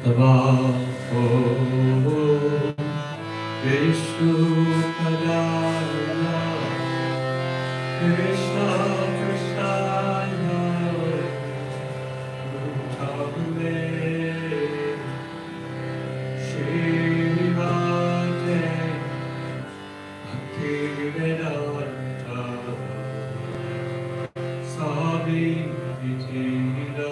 Tavaho Vishnu Padaya Krishna Krishna Uttamane Srimate Bhaktivedanta Swami Nityananda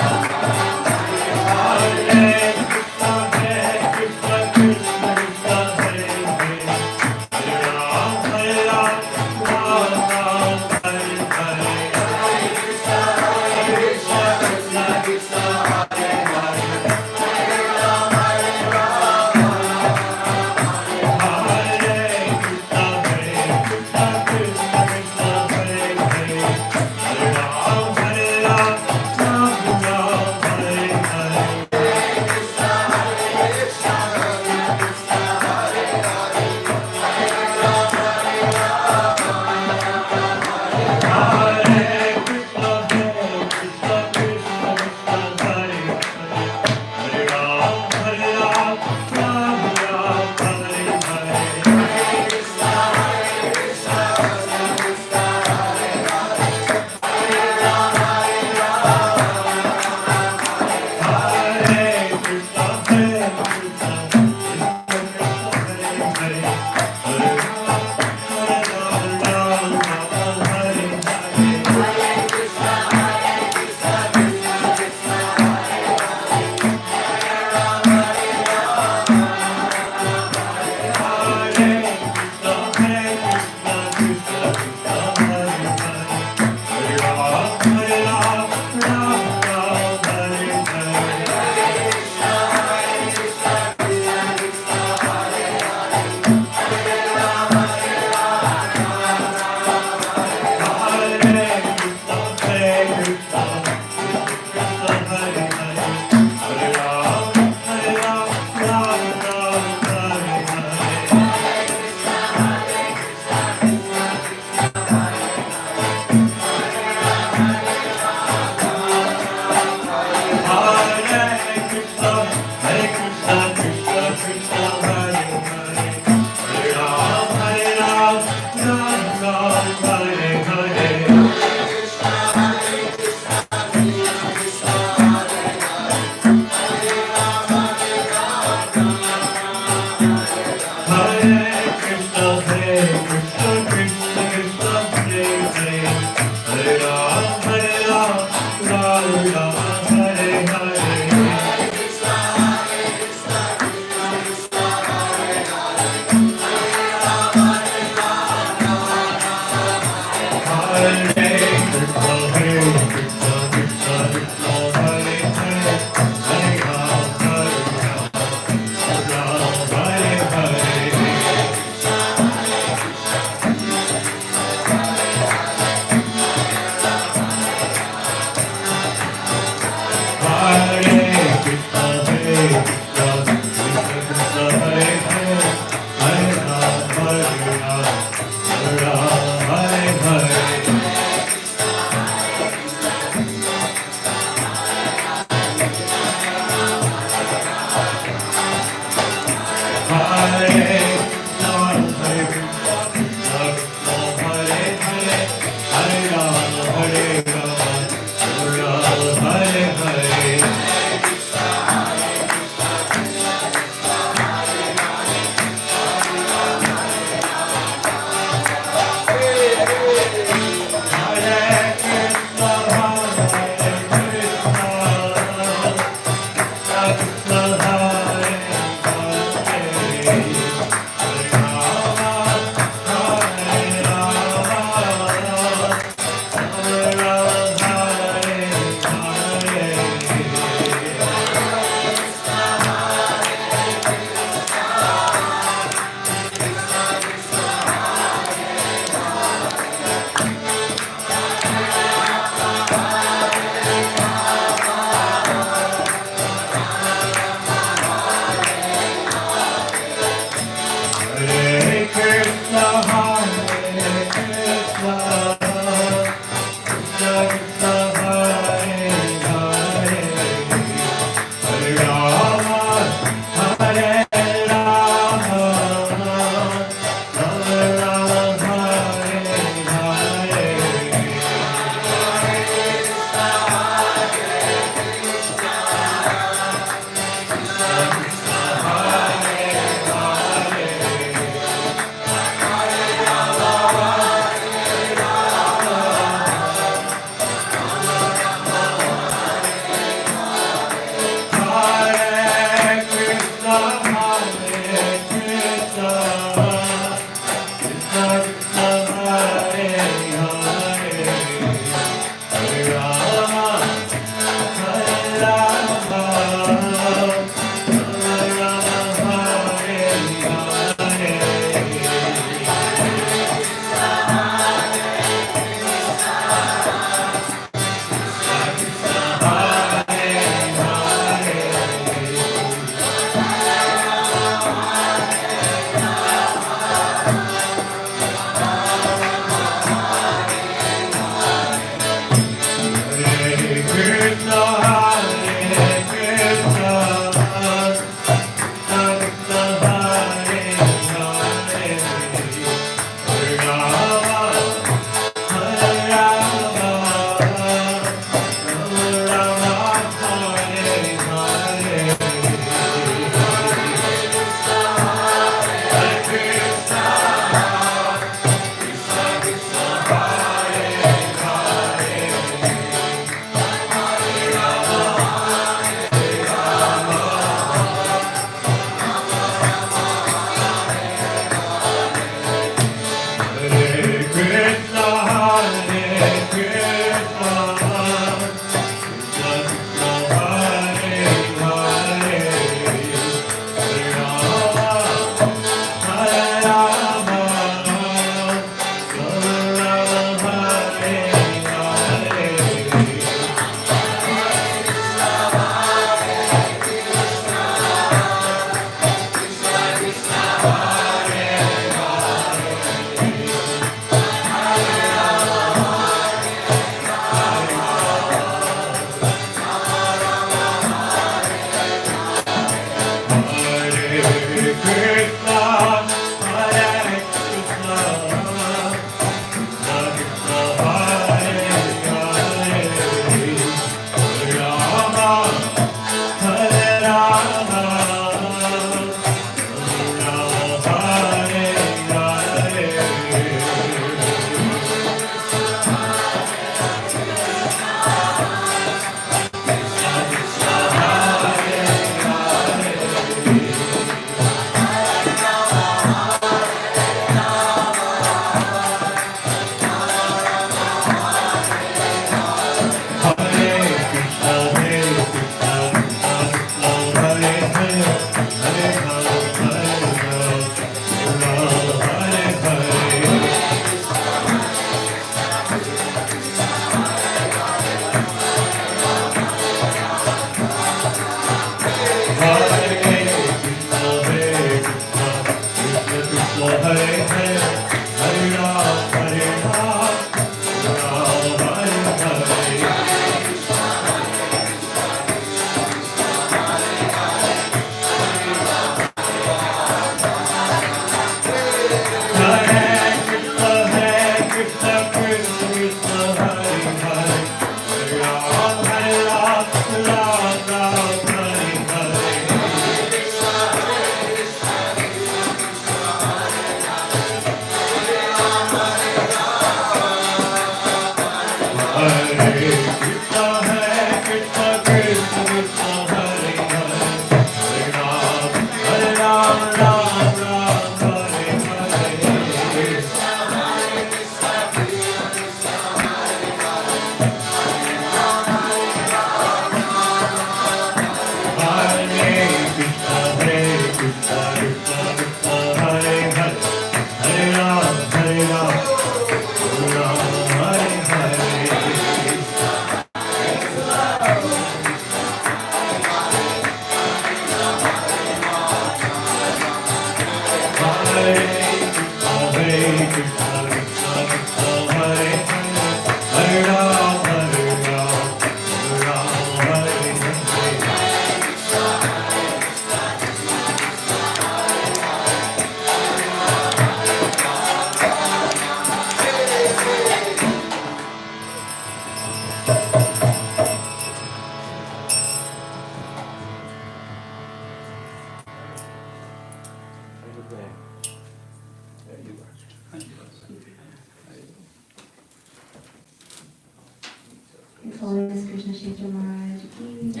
His Holiness Krishna Kshetra Maharaj ki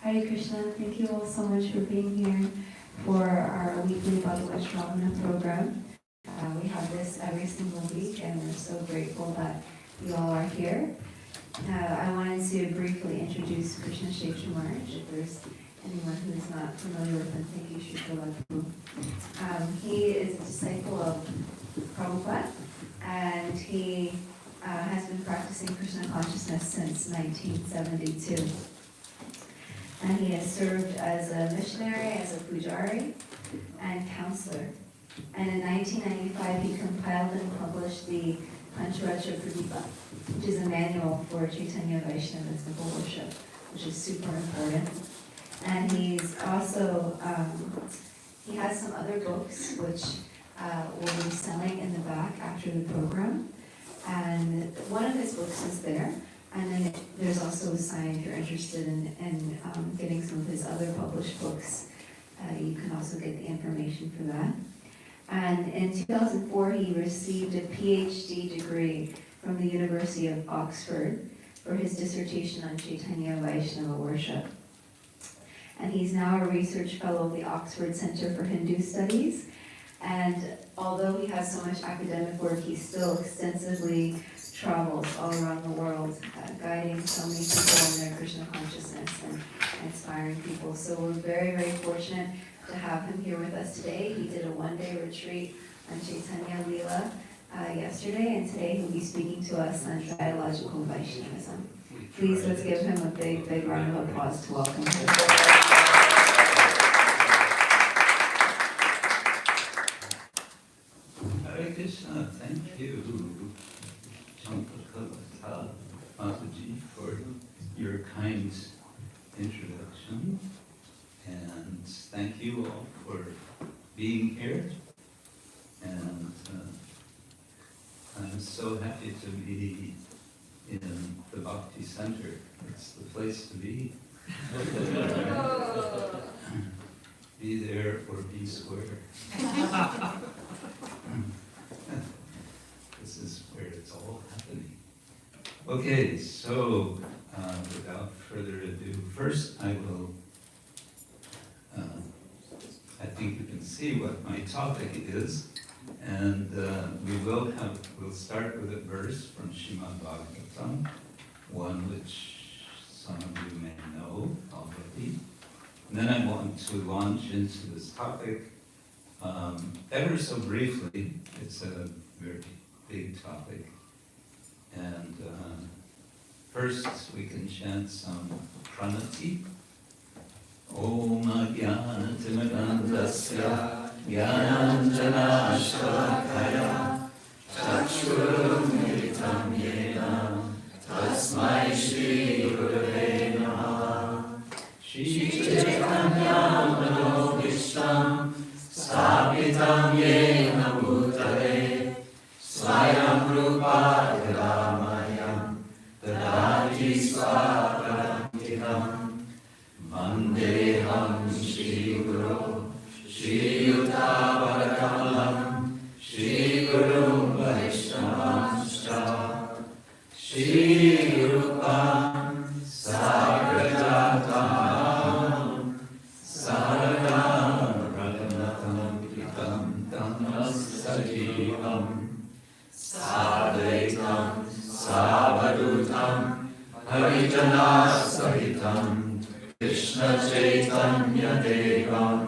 Hare Krishna, thank you all so much for being here. for our weekly Bhagavat Sravana program. We have this every single week, and we're so grateful that you all are here. I wanted to briefly introduce Krishna Kshetra Maharaj. If there's anyone who is not familiar with him, I think you should go up to him. He is a disciple of Prabhupada, and he has been practicing Krishna consciousness since 1972. And he has served as a missionary, as a pujari, and counselor. And in 1995, he compiled and published the Pancharatra Pradipa, which is a manual for Chaitanya Vaishnava temple worship, which is super important. And he's also, he has some other books which will be selling in the back after the program. And one of his books is there. And then there's also a sign if you're interested in getting some of his other published books. You can also get the information for that. And in 2004, he received a PhD degree from the University of Oxford for his dissertation on Chaitanya Vaishnava worship. And he's now a research fellow of the Oxford Center for Hindu Studies. And although he has so much academic work, he still extensively travels all around the world, guiding so many people in their Krishna consciousness and inspiring people. So we're very, very fortunate to have him here with us today. He did a one-day retreat on Chaitanya Leela yesterday, and today he'll be speaking to us on dialogical Vaishnavism. Please, let's give him a big, big round of applause to welcome him. Hare Krishna, thank you, Shankar Mataji, for your kind introduction. And thank you all for being here. And I'm so happy to be in the Bhakti Center. It's the place to be. Be there or be square. This is where it's all happening. Okay, so without further ado, first I will, I think you can see what my topic is, and we'll start with a verse from Srimad Bhagavatam, one which some of you may know already. And then I want to launch into this topic ever so briefly. It's a very big topic. And first we can chant some pranati. Om Ajnanatimagandhasya Jnananjana Shalakaya Chakshurumilitam Yena Tasmai Shri Gurave Namaha Shri Chaitanya Manobhishtam Sthapitam Yena Bhutale Swayam Rupa Ramayam Tadati Swaparantikam Vandeham Shri Guru Shri Yuta Varakalam Shri Guru Vaishnavanscha Shri Rupam Sagrajatam Saranam Raghunatam Pitam Dhammasajivam Sadaitam Savadutam Harijana Sahitam Krishna Chaitanya Devam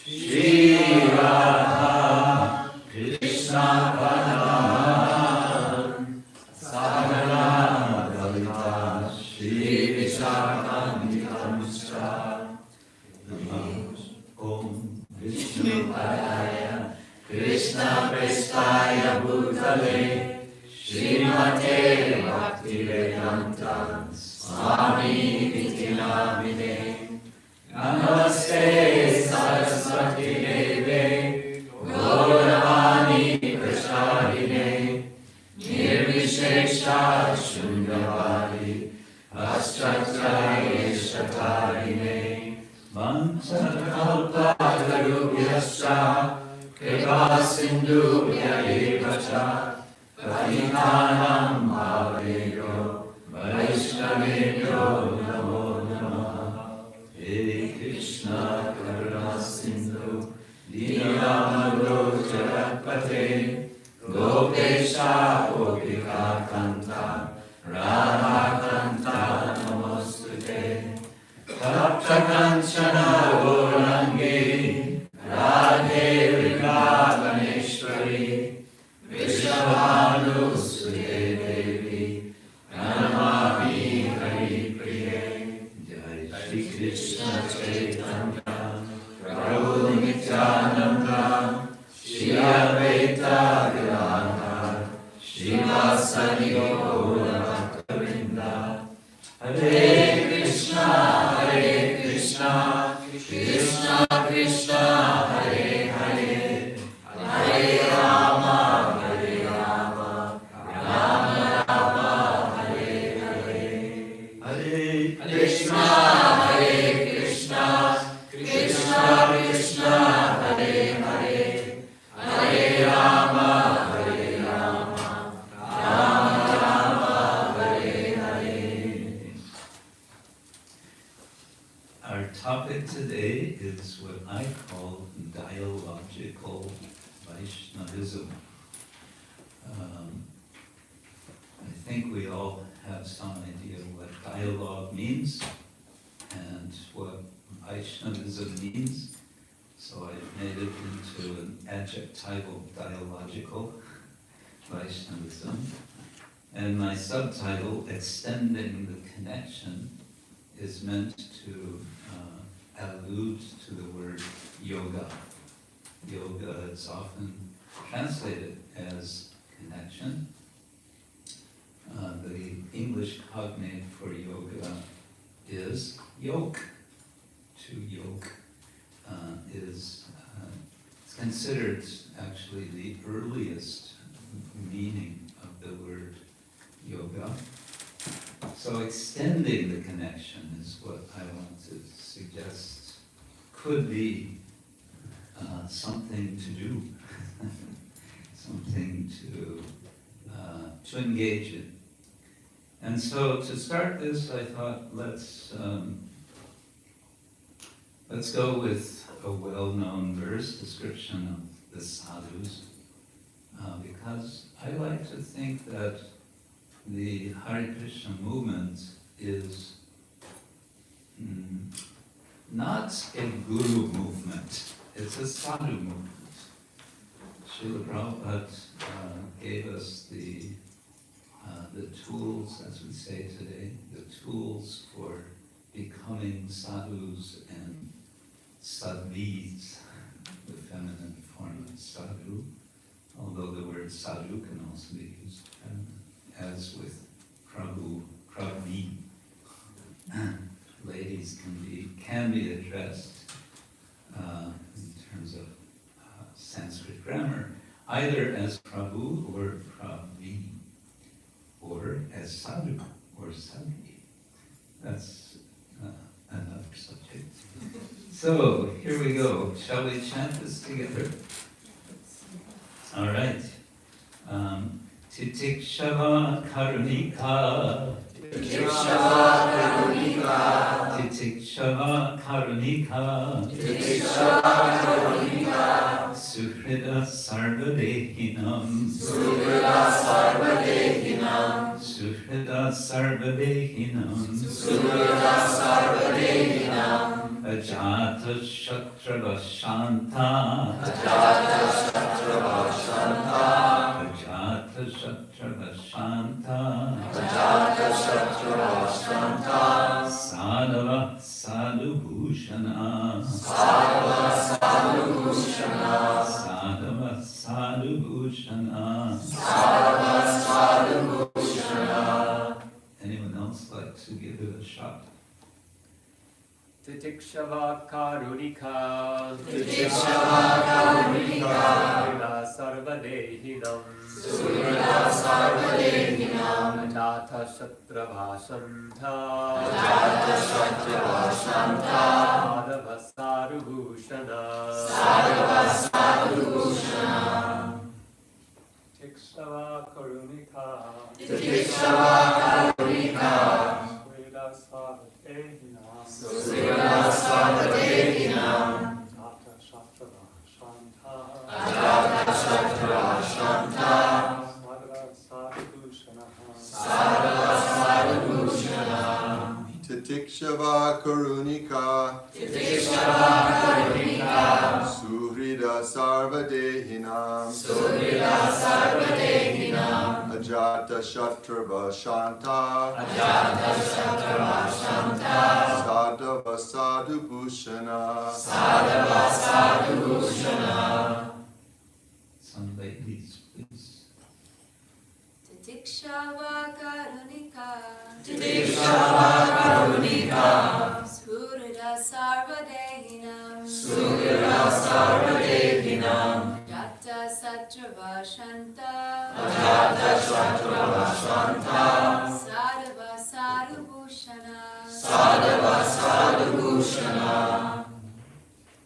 Shri Radha Krishna Padam Sagana Dalita Shri Vishakam Scha Om Vishnu Padaya Krishna Prestaya Bhutale Srimate Bhakti Vedanta Swami Vitinamine Namaste Saraswati Deve Gauravani Prashadine Nirvishesha Shunyavadi Paschatyaye Shatarine Manchakalpa Tarubhyascha Kripa Sindhubhya Evacha Patitanam Bhaveyo Vaishnavebhyo Namo Namaha He Krishna Karuna Sindhu Gopesha Gopika Kanta Radha Kanta Namostute Tapta Kanchana Gaurangi Radhe Vrindavaneshwari Vishnu Sute Devi Pranamami Hari Priye Jai Shri Krishna Chaitanya Prabhu Nityananda Shri Advaita Gadadhar Srivasadi Gaura Bhaktavinda Hare Krishna Hare Krishna Krishna Krishna Hare Hare Hare Rama Hare Rama Rama Rama Hare Hare Hare Krishna Hare Krishna Krishna Krishna Hare Hare Hare Rama Hare Rama Rama Rama Hare Hare. Our topic today is what I call dialogical Vaishnavism. I think we all have some idea what dialogue means and what Vaishnavism means. So I've made it into an adjectival dialogical Vaishnavism. And my subtitle, Extending the Connection, is meant to allude to the word yoga. Yoga is often translated as connection. The English cognate for yoga is yoke. To yoke is it's considered actually the earliest meaning of the word yoga. So extending the connection is what I want to suggest could be something to do, something to engage in. And so to start this, I thought let's go with a well-known verse description of the sadhus, because I like to think that the Hare Krishna movement is not a guru movement, it's a sadhu movement. Srila Prabhupada gave us the tools, as we say today, the tools for becoming sadhus and sadhvis, the feminine form of sadhu, although the word sadhu can also be used as with Prabhu, Prabhi. Ladies can be addressed in terms of Sanskrit grammar, either as Prabhu or Prabhi, or as sadhu or sadhi. That's another subject. So here we go. Shall we chant this together? All right. Titikshava karunika. Titikshava karunika. Titikshava karunika. Titikshava karunika. Suhrida sarvadehinam. Suhrida sarvadehinam. Suhrida sarvadehinam. Suhrida sarvadehinam. Ajata Kshetra Shanta. Ajata Kshetra Shanta. Ajata Kshetra Shanta. Ajata Kshetra Shanta. Sadhava Sadhu Bhushana. Sadhava Sadhu Bhushana. Sadhava Sadhu Bhushana. Sadhava Sadhu Bhushana. Anyone else like to give it a shot? Titikshava karunika. Titikshava karunika. Surya sarvadehinam. Surya sarvadehinam. Ajata Kshetra Bhashanta. Ajata Kshetra Bhashanta. Sadhava Sadhu Bhushana. Sadhava Sadhu Bhushana. Titikshava karunika. Titikshava karunika. Surya sarvadehinam. Surya sarvadehinam. Ajata Kshetra Bhashanta. Ajata Kshetra Shanta. Titikshava Karunika Suhrida Sarvadehinam Ajata Shatrava Shanta Sadhava Sadhu Bhushana Some ladies, please. Titikshava Karunika Surya Sarvadehinam Jata Satrava Shanta Sadhava Sadhu Bhushana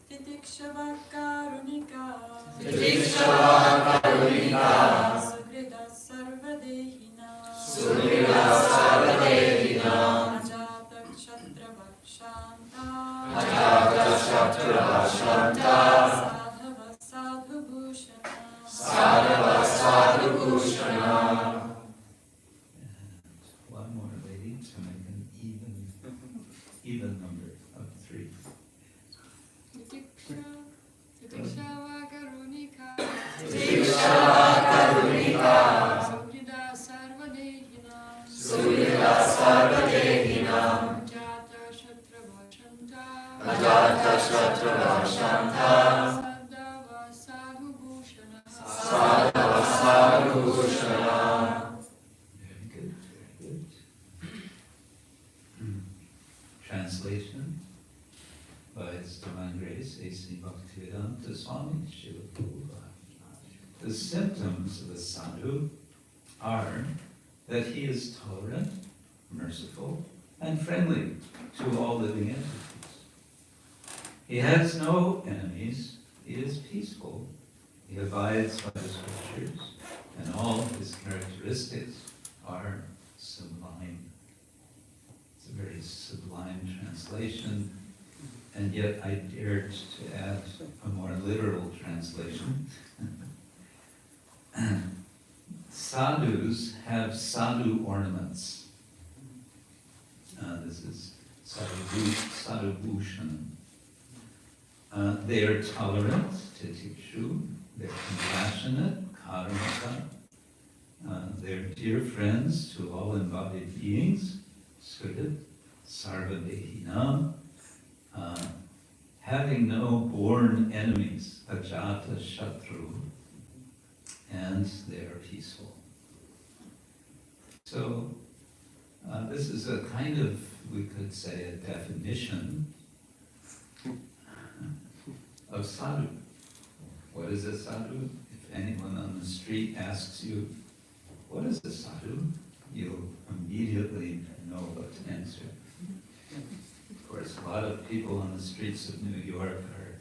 Titikshava Karunika Sugrida Sarvadehina Ajata Kshetra Shanta Sadhava Sadhu Bhushana And one more lady to make an even number of 3. Titikshava Karunika Sugrida Sarvadehina Ajata Kshetra Sadhava Sadhu Bhushana Very good, very good. Translation by His Divine Grace, A.C. Bhaktivedanta Swami, Srila Prabhupada. The symptoms of a sadhu are that he is tolerant, merciful, and friendly to all living entities. He has no enemies, he is peaceful, he abides by the scriptures, and all his characteristics are sublime. It's a very sublime translation, and yet I dared to add a more literal translation. Sadhus have sadhu ornaments. This is sadhu bhushan. They are tolerant, titikshu. They're compassionate, karunaka. They're dear friends to all embodied beings, surit, sarvadehinam. Having no born enemies, ajata shatru, and they are peaceful. So, this is a kind of, we could say, a definition of sadhu. What is a sadhu? If anyone on the street asks you, what is a sadhu? You'll immediately know what to answer. Of course, a lot of people on the streets of New York are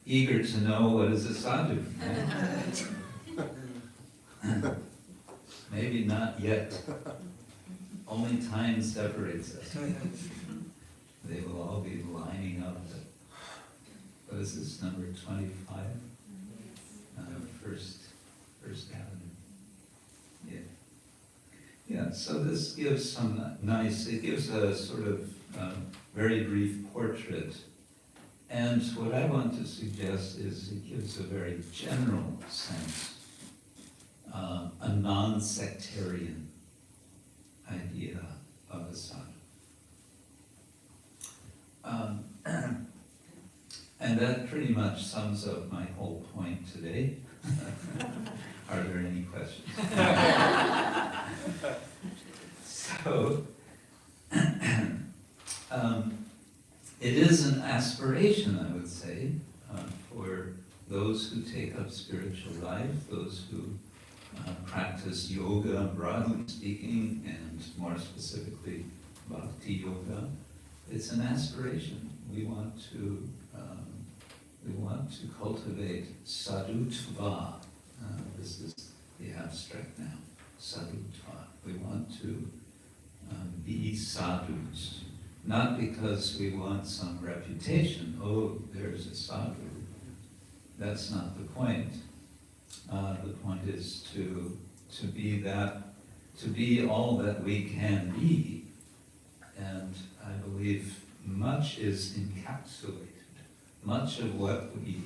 eager to know what is a sadhu. Maybe not yet. Only time separates us. They will all be lining up at, what is this, number 25? First Avenue. Yeah. Yeah, so this gives some nice, it gives a sort of very brief portrait. And what I want to suggest is it gives a very general sense, a non-sectarian idea of a sadhu. And that pretty much sums up my whole point today. Are there any questions? So, it is an aspiration, I would say, for those who take up spiritual life, those who practice yoga, broadly speaking, and more specifically, bhakti yoga. It's an aspiration. We want to cultivate sadhutva. This is the abstract now. Sadhutva. We want to be sadhus, not because we want some reputation. Oh, there's a sadhu. That's not the point. The point is to be all that we can be, and I believe believe much is encapsulated. Much of what we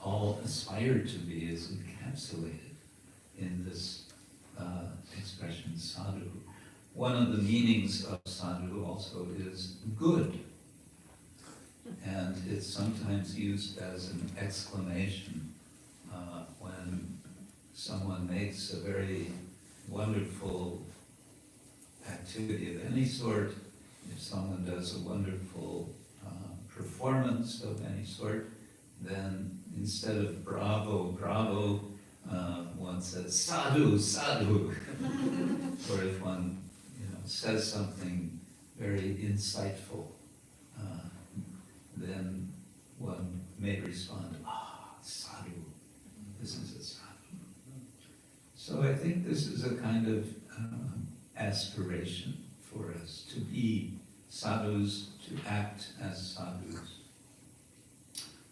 all aspire to be is encapsulated in this expression sadhu. One of the meanings of sadhu also is good. And it's sometimes used as an exclamation when someone makes a very wonderful activity of any sort. If someone does a wonderful performance of any sort, then instead of bravo, bravo, one says sadhu, sadhu. Or if one says something very insightful, then one may respond, sadhu, this is a sadhu. So I think this is a kind of aspiration for us to be sadhus, to act as sadhus,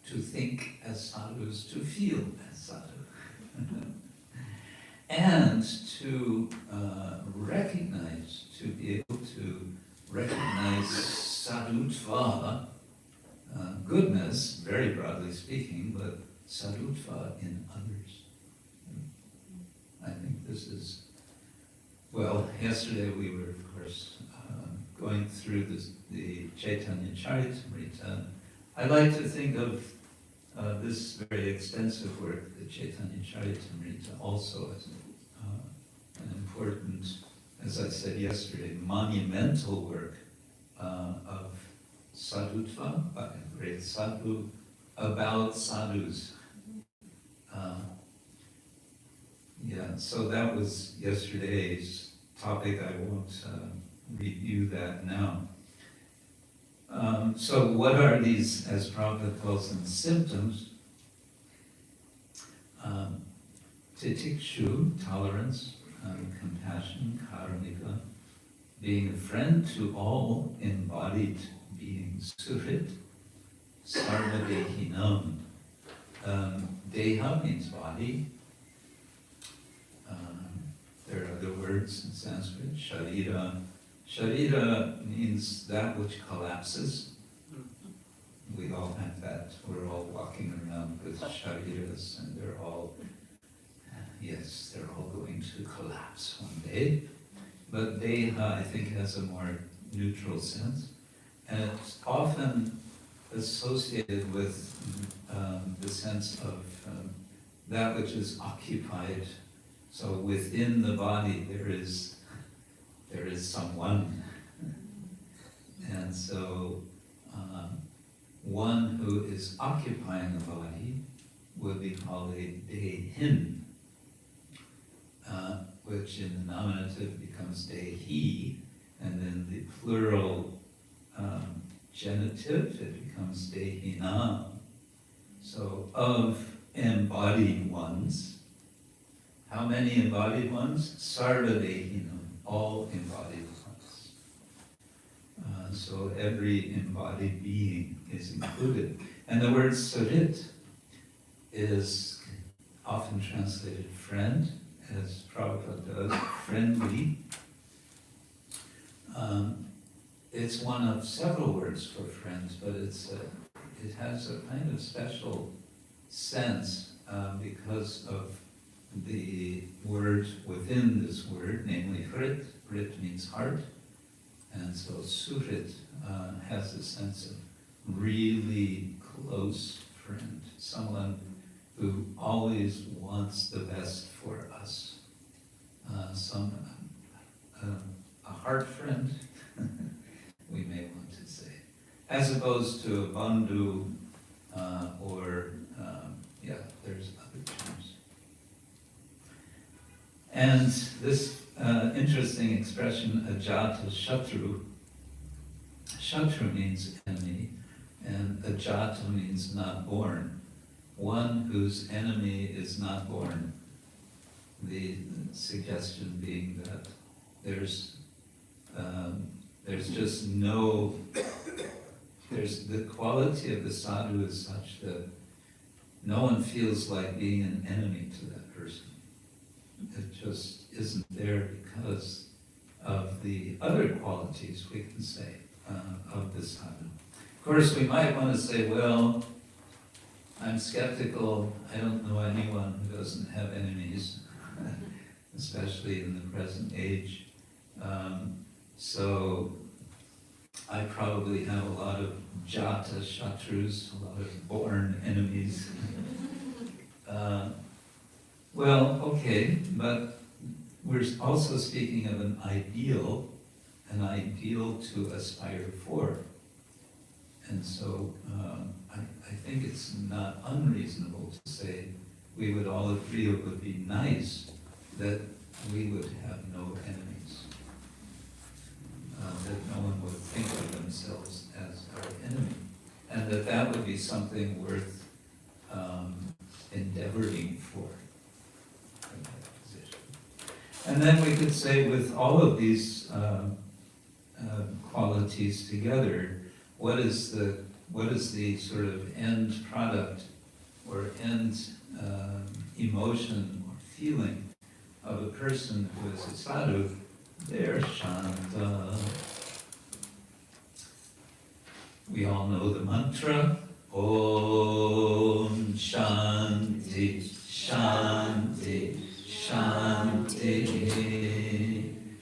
to think as sadhus, to feel as sadhu, and to recognize, to be able to recognize sadhutva, goodness, very broadly speaking, but sadhutva in others. I think this is, well, yesterday we were, of course, going through the Chaitanya Charitamrita. I like to think of this very extensive work, the Chaitanya Charitamrita, also as an important, as I said yesterday, monumental work of sadhutva, by a great sadhu, about sadhus. So that was yesterday's topic. I won't review that now. So what are these, as Prabhupada calls them, symptoms? Titikshu, tolerance, compassion, karunika, being a friend to all embodied beings, suhrit, sarvadehinam. Deha means body. There are other words in Sanskrit, sharira. Sharira means that which collapses. We all have that. We're all walking around with shariras, and they're all going to collapse one day. But deha, I think, has a more neutral sense. And it's often associated with the sense of that which is occupied. So within the body there is someone. And so one who is occupying a body would be called a dehin, which in the nominative becomes dehi, and then the plural genitive, it becomes dehinam. So of embodied ones, how many embodied ones? Sarva dehinam, all embodied ones. So every embodied being is included. And the word surit is often translated friend, as Prabhupada does, friendly. It's one of several words for friends, but it has a kind of special sense because of the word within this word, namely hrit. Hrit means heart, and so suhrit has a sense of really close friend, someone who always wants the best for us. A heart friend, we may want to say, as opposed to a bandhu there's other terms. And this interesting expression, ajata shatru, shatru means enemy, and ajata means not born. One whose enemy is not born. The suggestion being that there's just no, the quality of the sadhu is such that no one feels like being an enemy to that person. It just isn't there because of the other qualities, we can say, of the sadhu. Of course, we might want to say, well, I'm skeptical. I don't know anyone who doesn't have enemies, especially in the present age. So I probably have a lot of jata shatrus, a lot of born enemies. Well, okay, but we're also speaking of an ideal to aspire for. And so I think it's not unreasonable to say we would all agree it would be nice that we would have no enemies, that no one would think of themselves as our enemy, and that would be something worth endeavoring for. And then we could say with all of these qualities together, what is the sort of end product or end emotion or feeling of a person who is a sadhu? They're shanta. We all know the mantra, Om Shanti, Shanti, Shanti.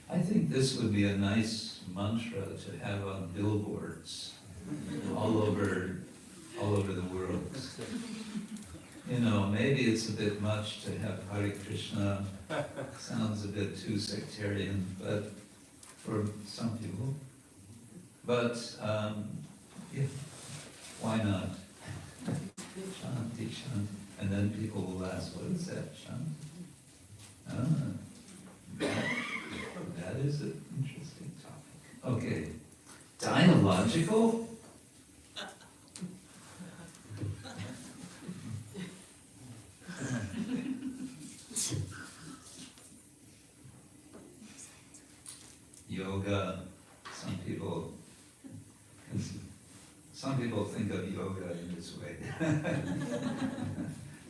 I think this would be a nice mantra to have on billboards all over the world. You know, maybe it's a bit much to have Hare Krishna. Sounds a bit too sectarian, but for some people. But yeah, why not? Shanti, Shanti. And then people will ask, what is that, Shanti? That is an interesting topic. Okay, dialogical? Yoga, some people think of yoga in this way.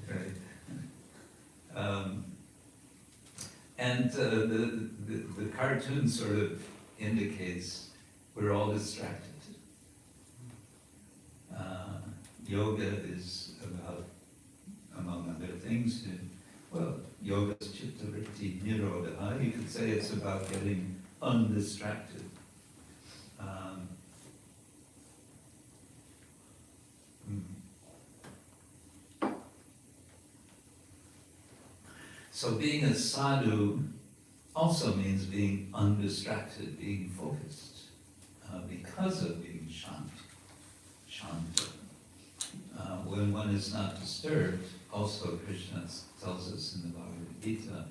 Right? And the cartoon sort of indicates we're all distracted. Yoga is about, among other things, yoga is chitta vritti nirodha. You could say it's about getting undistracted. So being a sadhu also means being undistracted, being focused, because of being shanta. When one is not disturbed, also Krishna tells us in the Bhagavad Gita,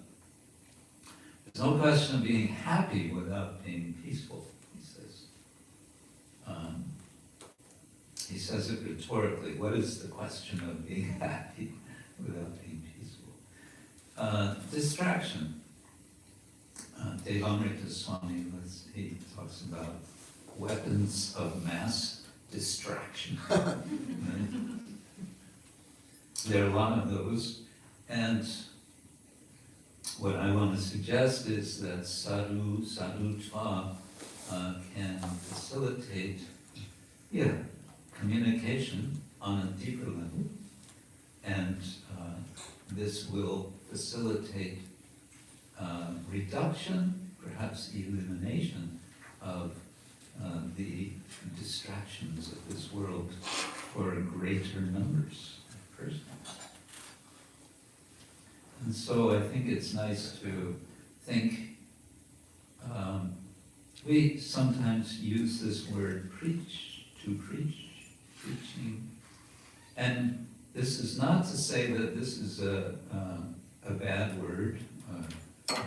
there's no question of being happy without being peaceful, he says. He says it rhetorically, what is the question of being happy without being peaceful? Distraction. Devamrita Swami, he talks about weapons of mass distraction. Right? There are a lot of those, and what I want to suggest is that sadhutva can facilitate, communication on a deeper level, and this will facilitate reduction, perhaps elimination of the distractions of this world for greater numbers of persons. And so I think it's nice to think, we sometimes use this word preaching, and this is not to say that this is a bad word,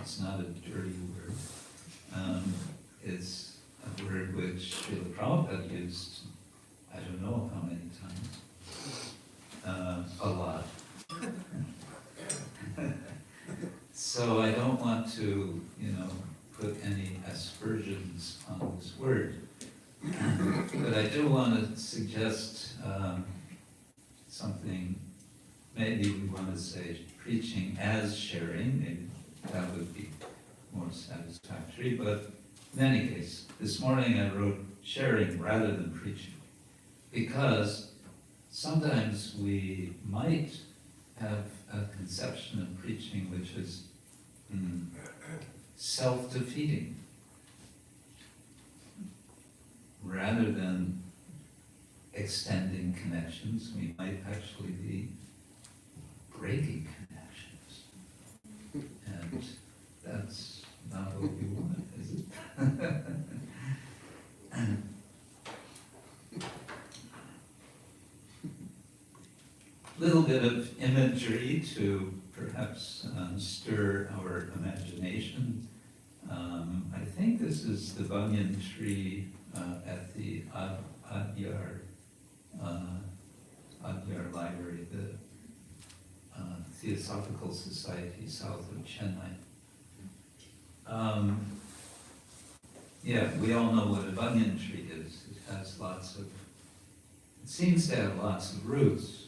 it's not a dirty word, it's a word which Srila Prabhupada used, I don't know how many times, a lot. So I don't want to, put any aspersions on this word. But I do want to suggest something, maybe we want to say preaching as sharing, maybe that would be more satisfactory, but in any case, this morning I wrote sharing rather than preaching. Because sometimes we might have a conception of preaching which is self-defeating, rather than extending connections. We might actually be breaking connections, and that's not what we want, is it? Little bit of imagery to perhaps stir our imagination. I think this is the banyan tree at the Adyar Library, the Theosophical Society south of Chennai. Yeah, we all know what a banyan tree is. It has it seems to have lots of roots.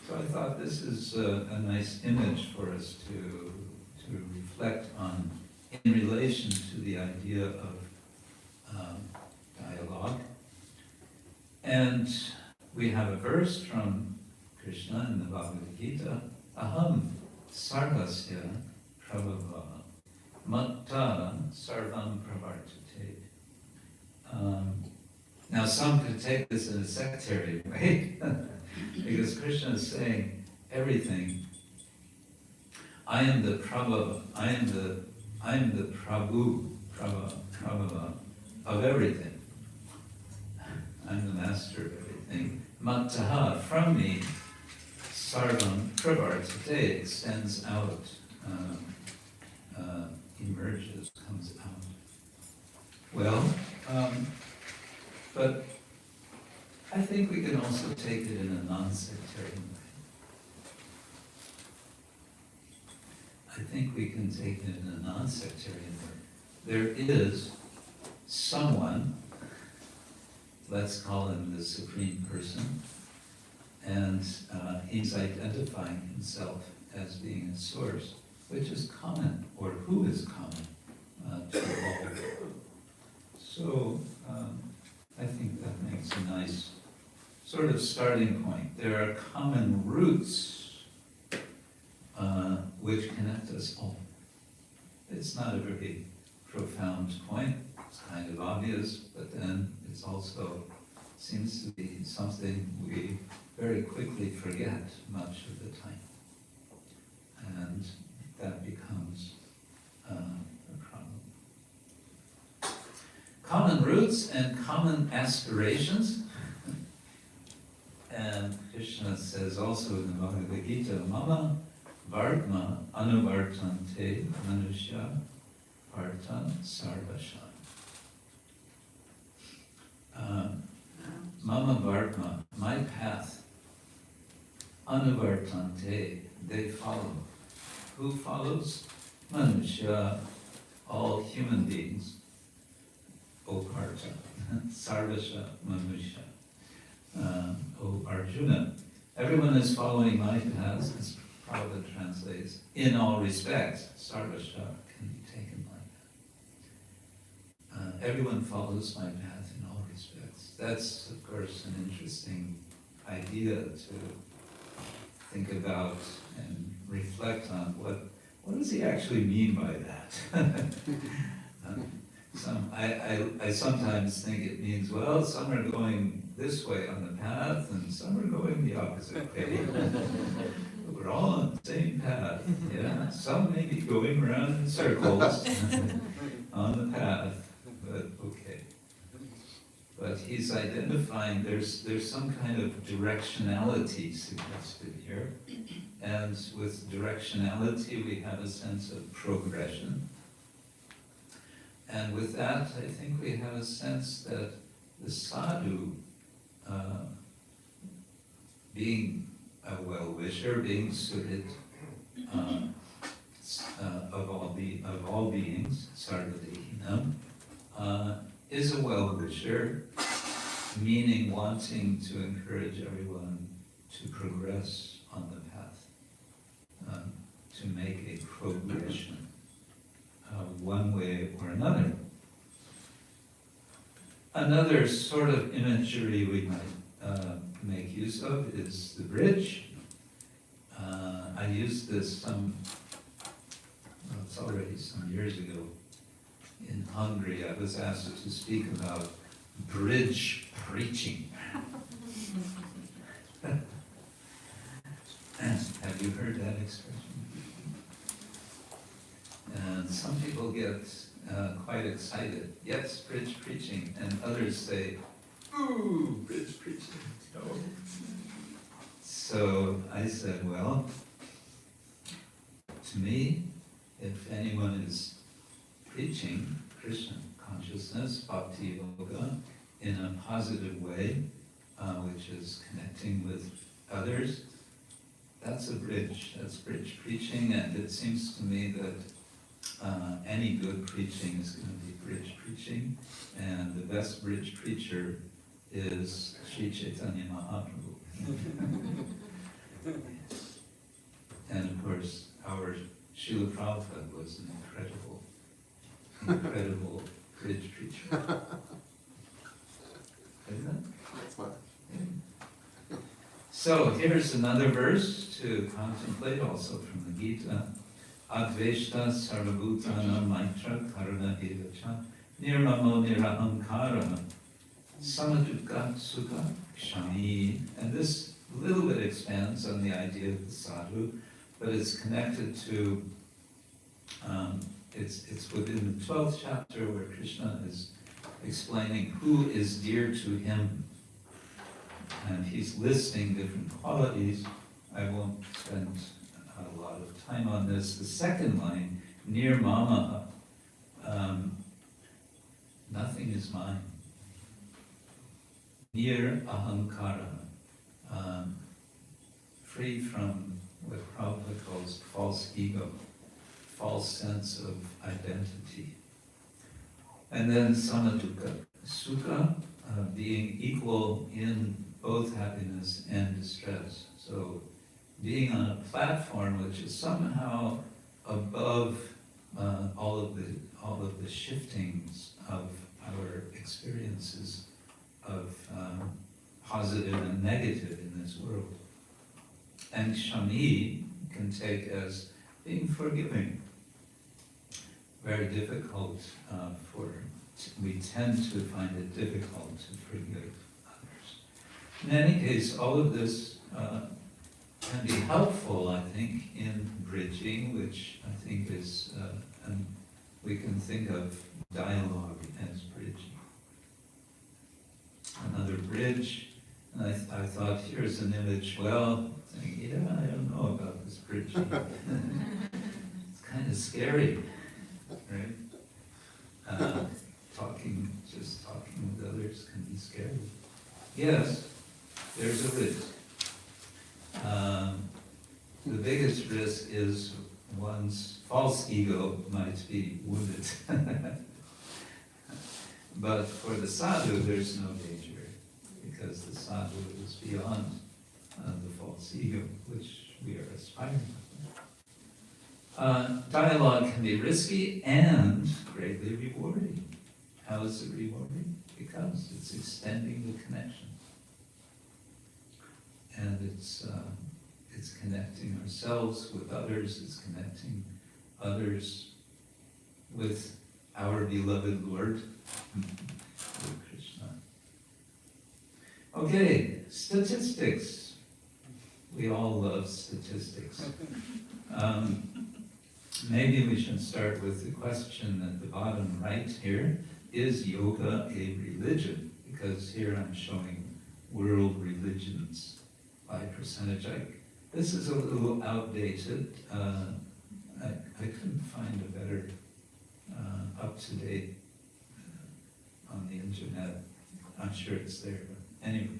So I thought this is a nice image for us to reflect on in relation to the idea of dialogue. And we have a verse from Krishna in the Bhagavad Gita, Aham sarvasya prabhava matta sarvam pravartate. Now some could take this in a sectarian way, because Krishna is saying everything. I am the Prabhava, I am the Prabhava of everything. I'm the master of everything. Mattaha, from me, sarvam pravartate, extends out, emerges, comes out. Well, but I think we can also take it in a non-sectarian way. I think we can take it in a non-sectarian way. There is someone, let's call him the Supreme Person, and he's identifying himself as being a source, which is common, or who is common to all. So I think that makes a nice sort of starting point. There are common roots which connect us all. It's not a very profound point, it's kind of obvious, but then it's also seems to be something we very quickly forget much of the time. And that becomes a problem. Common roots and common aspirations. And Krishna says also in the Bhagavad Gita, Mama Vartma Anuvartante Manusya Vartan Sarvasha. Mama Vartma, my path, Anuvartante, they follow. Who follows? Manusya, all human beings. O Partha, Sarvasha Manusya. O Arjuna, everyone is following my paths, as Prabhupada translates, in all respects. Sarvasha can be taken like that. Everyone follows my path in all respects. That's, of course, an interesting idea to think about and reflect on. What does he actually mean by that? I sometimes think it means, well, some are going this way on the path and some are going the opposite way. But we're all on the same path. Yeah, some may be going around in circles on the path, but okay. But he's identifying there's some kind of directionality suggested here. And with directionality we have a sense of progression. And with that, I think we have a sense that the sadhu, being a well-wisher, being suited of all beings, sarvadehinam, is a well-wisher, meaning wanting to encourage everyone to progress on the path, to make a progression. One way or another. Another sort of imagery we might make use of is the bridge. I used this it's already some years ago. In Hungary, I was asked to speak about bridge preaching. Have you heard that expression? And some people get quite excited. Yes, bridge preaching. And others say, ooh, bridge preaching. No. So I said, well, to me, if anyone is preaching Krishna consciousness, bhakti yoga, in a positive way, which is connecting with others, that's a bridge. That's bridge preaching, and it seems to me that any good preaching is going to be bridge preaching, and the best bridge preacher is Sri Chaitanya Mahaprabhu. And of course, our Srila Prabhupada was an incredible bridge preacher. Isn't it? That's what. So here's another verse to contemplate, also from the Gita. Adveshta sarvabhutana maitra karuna evacha nirmamo nirahankara samadukka sukha kshami. And this little bit expands on the idea of the sadhu, but it's connected to, it's within the 12th chapter where Krishna is explaining who is dear to him. And he's listing different qualities. I won't spend a lot of time on this. The second line, near mama, nothing is mine. Near ahankara, free from what Prabhupada calls false ego, false sense of identity. And then samadukka, sukha, being equal in both happiness and distress. So being on a platform which is somehow above all of the shiftings of our experiences of positive and negative in this world. And Shami can take as being forgiving. Very difficult we tend to find it difficult to forgive others. In any case, all of this can be helpful, I think, in bridging, which I think is, and we can think of dialogue as bridging. Another bridge, and I thought, here's an image, well, thinking, yeah, I don't know about this bridging. It's kind of scary, right? Just talking with others can be scary. Yes, there's a risk. The biggest risk is one's false ego might be wounded. But for the sadhu, there's no danger, because the sadhu is beyond the false ego, which we are aspiring to. Dialogue can be risky and greatly rewarding. How is it rewarding? Because it's extending the connection. And it's connecting ourselves with others, it's connecting others with our beloved Lord, with Krishna. Okay, statistics. We all love statistics. Maybe we should start with the question at the bottom right here. Is yoga a religion? Because here I'm showing world religions by percentage. This is a little outdated. I couldn't find a better up-to-date on the internet. I'm sure it's there, but anyway.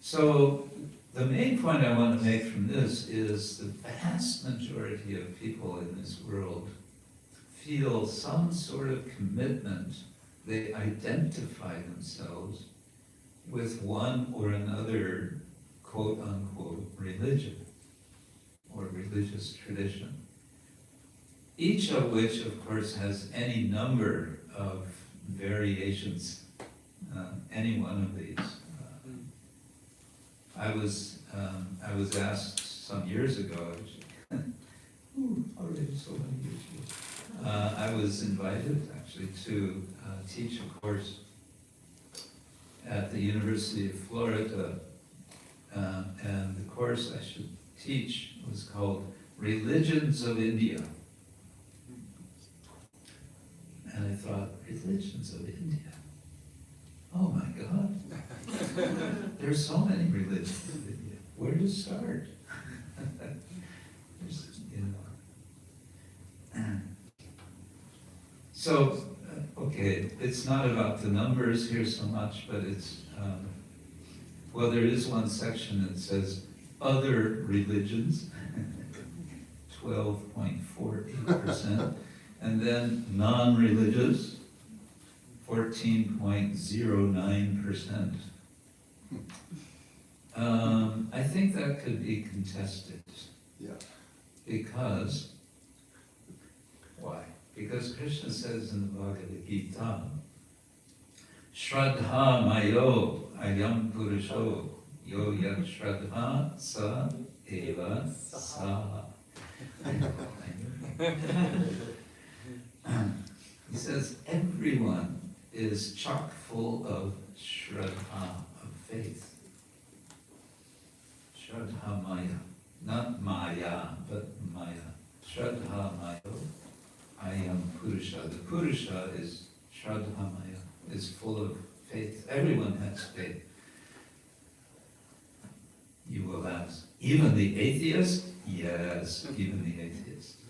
So the main point I want to make from this is the vast majority of people in this world feel some sort of commitment. They identify themselves with one or another quote-unquote religion or religious tradition, each of which, of course, has any number of variations any one of these. I was asked some years ago, already so many years ago, I was invited actually to teach a course at the University of Florida, and the course I should teach was called Religions of India. And I thought, Religions of India? Oh my God. There's so many religions in India. Where to start? There's, So, okay, it's not about the numbers here so much, but it's, well, there is one section that says other religions, 12.48%, and then non-religious, 14.09%. I think that could be contested. Yeah. Because, why? Because Krishna says in the Bhagavad Gita, Shraddha mayo ayam purusho yo yak shraddha sa eva sa. He says everyone is chock full of shraddha, of faith. Shraddha maya, not maya, but maya. Shraddha mayo ayam purusha. The purusha is shraddha maya, is full of faith. Everyone has faith. You will ask, even the atheist? Yes, even the atheist.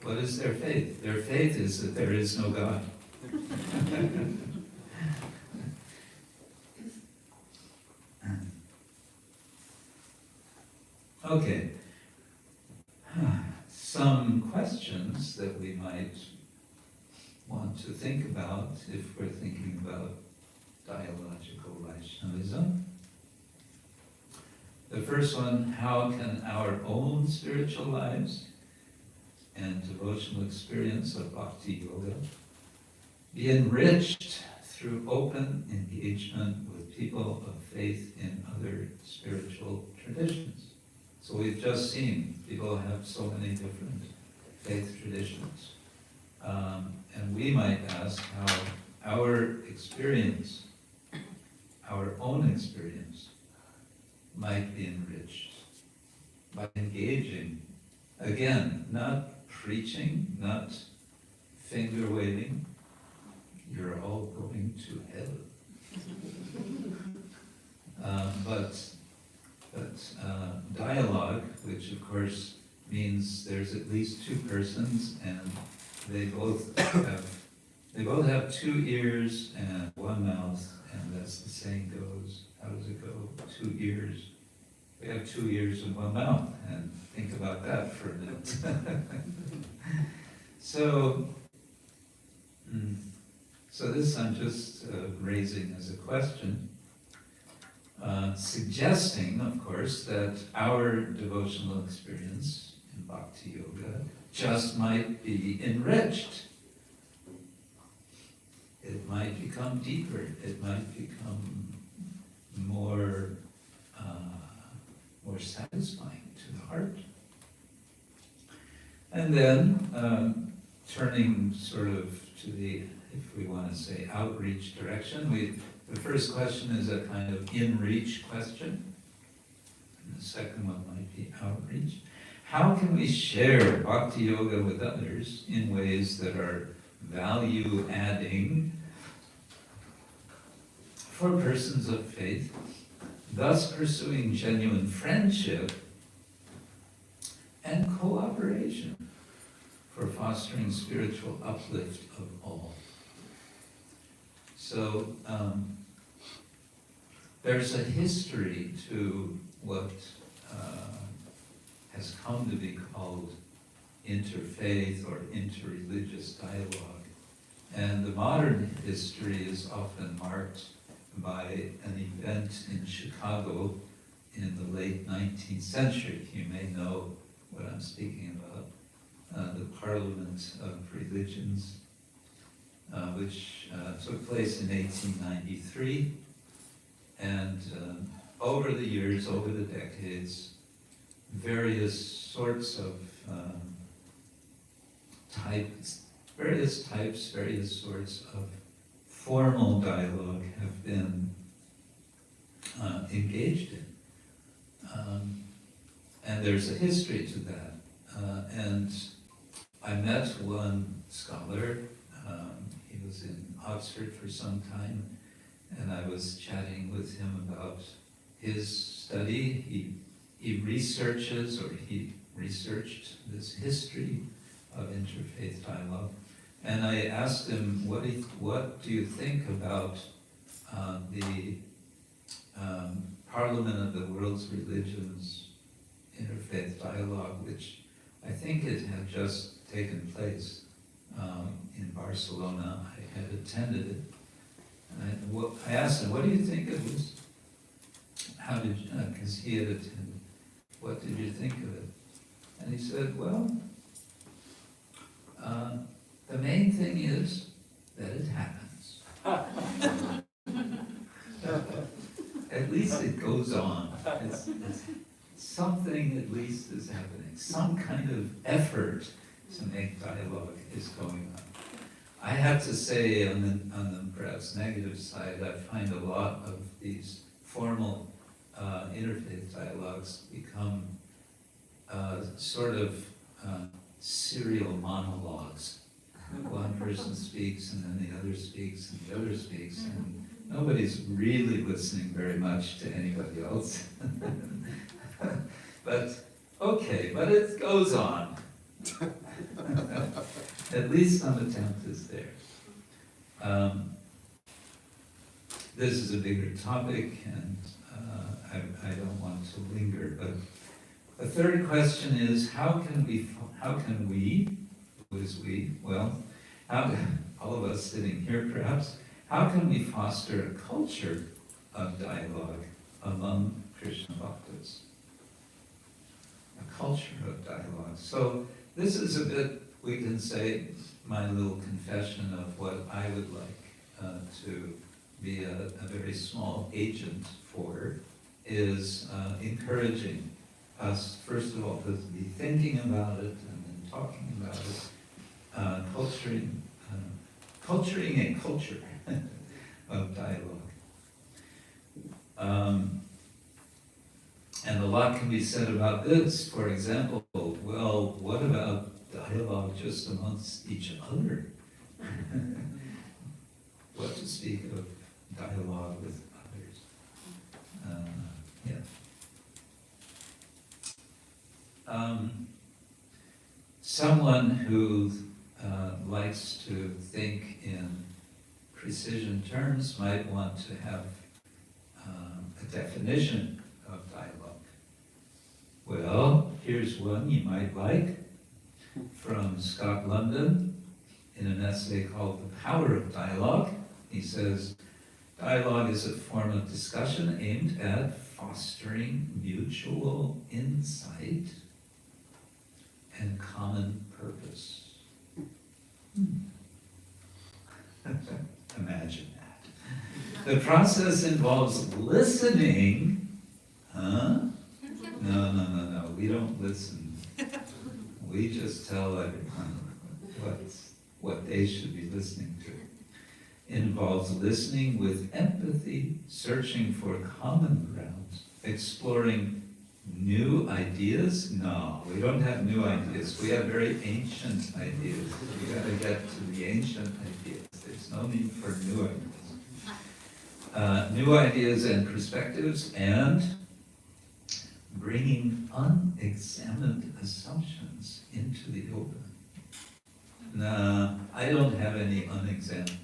What is their faith? Their faith is that there is no God. Okay. Some questions that we might want to think about if we're thinking about dialogical Vaishnavism. The first one, how can our own spiritual lives and devotional experience of Bhakti Yoga be enriched through open engagement with people of faith in other spiritual traditions? So we've just seen people have so many different faith traditions. And we might ask how our experience, our own experience, might be enriched by engaging, again, not preaching, not finger waving, you're all going to hell. But dialogue, which of course means there's at least two persons and they both have two ears and one mouth, and as the saying goes, how does it go? 2 ears. We have 2 ears and one mouth, and think about that for a minute. So this I'm just raising as a question, suggesting, of course, that our devotional experience in Bhakti Yoga just might be enriched. It might become deeper. It might become more satisfying to the heart. And then turning sort of to the, if we want to say, outreach direction, the first question is a kind of in-reach question. And the second one might be outreach. How can we share Bhakti Yoga with others in ways that are value-adding for persons of faith, thus pursuing genuine friendship and cooperation for fostering spiritual uplift of all? So there's a history to what has come to be called interfaith or interreligious dialogue. And the modern history is often marked by an event in Chicago in the late 19th century. You may know what I'm speaking about. The Parliament of Religions which took place in 1893. And over the years, over the decades, various sorts of various sorts of formal dialogue have been engaged in. And there's a history to that. And I met one scholar, he was in Oxford for some time, and I was chatting with him about his study. He researches, or he researched this history of interfaith dialogue. And I asked him, what do you think about the Parliament of the World's Religions interfaith dialogue, which I think it had just taken place in Barcelona. I had attended it. And I asked him, what do you think of this? How did you, because he had attended, what did you think of it? And he said, well, the main thing is that it happens. At least it goes on. It's something at least is happening. Some kind of effort to make dialogue is going on. I have to say, on the perhaps negative side, I find a lot of these formal interfaith dialogues become sort of serial monologues. One person speaks, and then the other speaks, and the other speaks, and nobody's really listening very much to anybody else. But, okay, but it goes on. At least some attempt is there. This is a bigger topic, and I don't want to linger, but the third question is, how can we, who is we? Well, all of us sitting here perhaps, how can we foster a culture of dialogue among Krishna bhaktas? A culture of dialogue. So this is a bit, we can say, my little confession of what I would like to be a very small agent for, is encouraging us, first of all, to be thinking about it and then talking about it, culturing a culture of dialogue. And a lot can be said about this. For example, well, what about dialogue just amongst each other? What to speak of dialogue with others? Someone who likes to think in precision terms might want to have a definition of dialogue. Well, here's one you might like from Scott London in an essay called The Power of Dialogue. He says, dialogue is a form of discussion aimed at fostering mutual insight and common purpose. Imagine that. The process involves listening. Huh? No. We don't listen. We just tell everyone what they should be listening to. It involves listening with empathy, searching for common grounds, exploring new ideas. No, we don't have new ideas. We have very ancient ideas. We got to get to the ancient ideas. There's no need for new ideas. New ideas and perspectives, and bringing unexamined assumptions into the open. No, I don't have any unexamined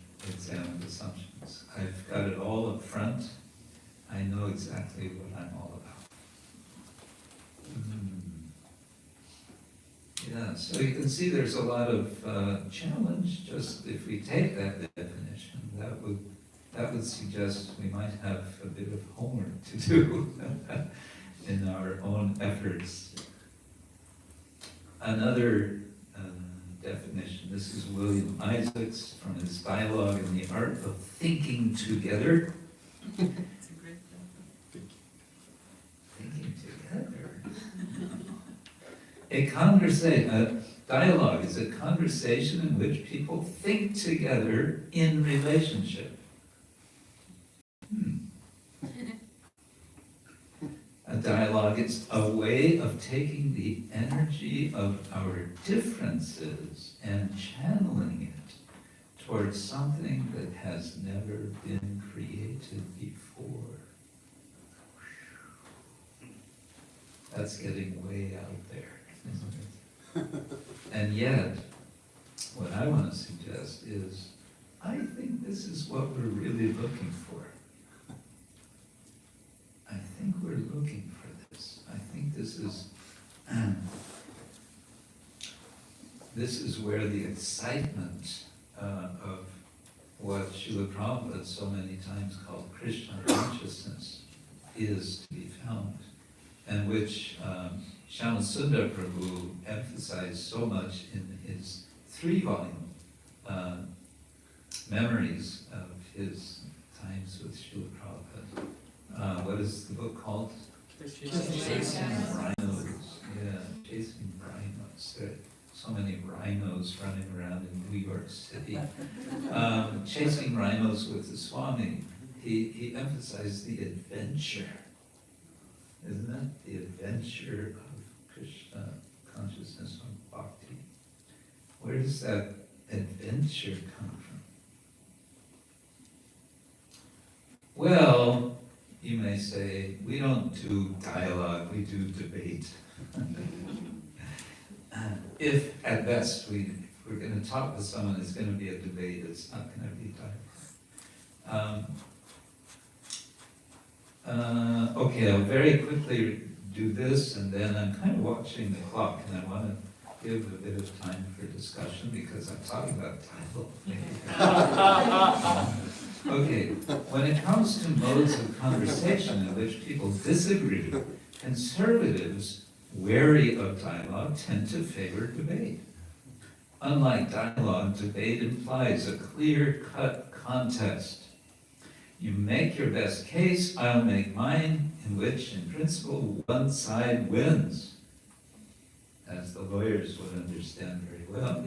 assumptions. I've got it all up front. I know exactly what I'm all about. Yeah, so you can see there's a lot of challenge. Just if we take that definition, that would suggest we might have a bit of homework to do in our own efforts. Another definition And this is William Isaacs from his dialogue in the art of thinking together. Thinking together. A dialogue is a conversation in which people think together in relationship. A dialogue is a way of taking the energy of our differences and channeling it towards something that has never been created before. That's getting way out there, isn't it? And yet, what I want to suggest is, I think this is what we're really looking for. I think we're looking for this. I think this is where the excitement of what Srila Prabhupada so many times called Krishna consciousness is to be found, and which Shyamasundar Prabhu emphasized so much in his 3-volume memories of his times with Srila Prabhupada. What is the book called? Chasing Rhinos. Yeah, Chasing Rhinos. There are so many rhinos running around in New York City. Chasing Rhinos with the Swami. He emphasized the adventure. Isn't it? The adventure of Krishna consciousness and bhakti. Where does that adventure come from? Well, you may say, we don't do dialogue, we do debate. If at best we're going to talk with someone, it's going to be a debate, it's not going to be dialogue. Okay, I'll very quickly do this, and then I'm kind of watching the clock, and I want to give a bit of time for discussion, because I'm talking about dialogue. Okay, when it comes to modes of conversation in which people disagree, conservatives, wary of dialogue, tend to favor debate. Unlike dialogue, debate implies a clear-cut contest. You make your best case, I'll make mine, in which, in principle, one side wins, as the lawyers would understand very well.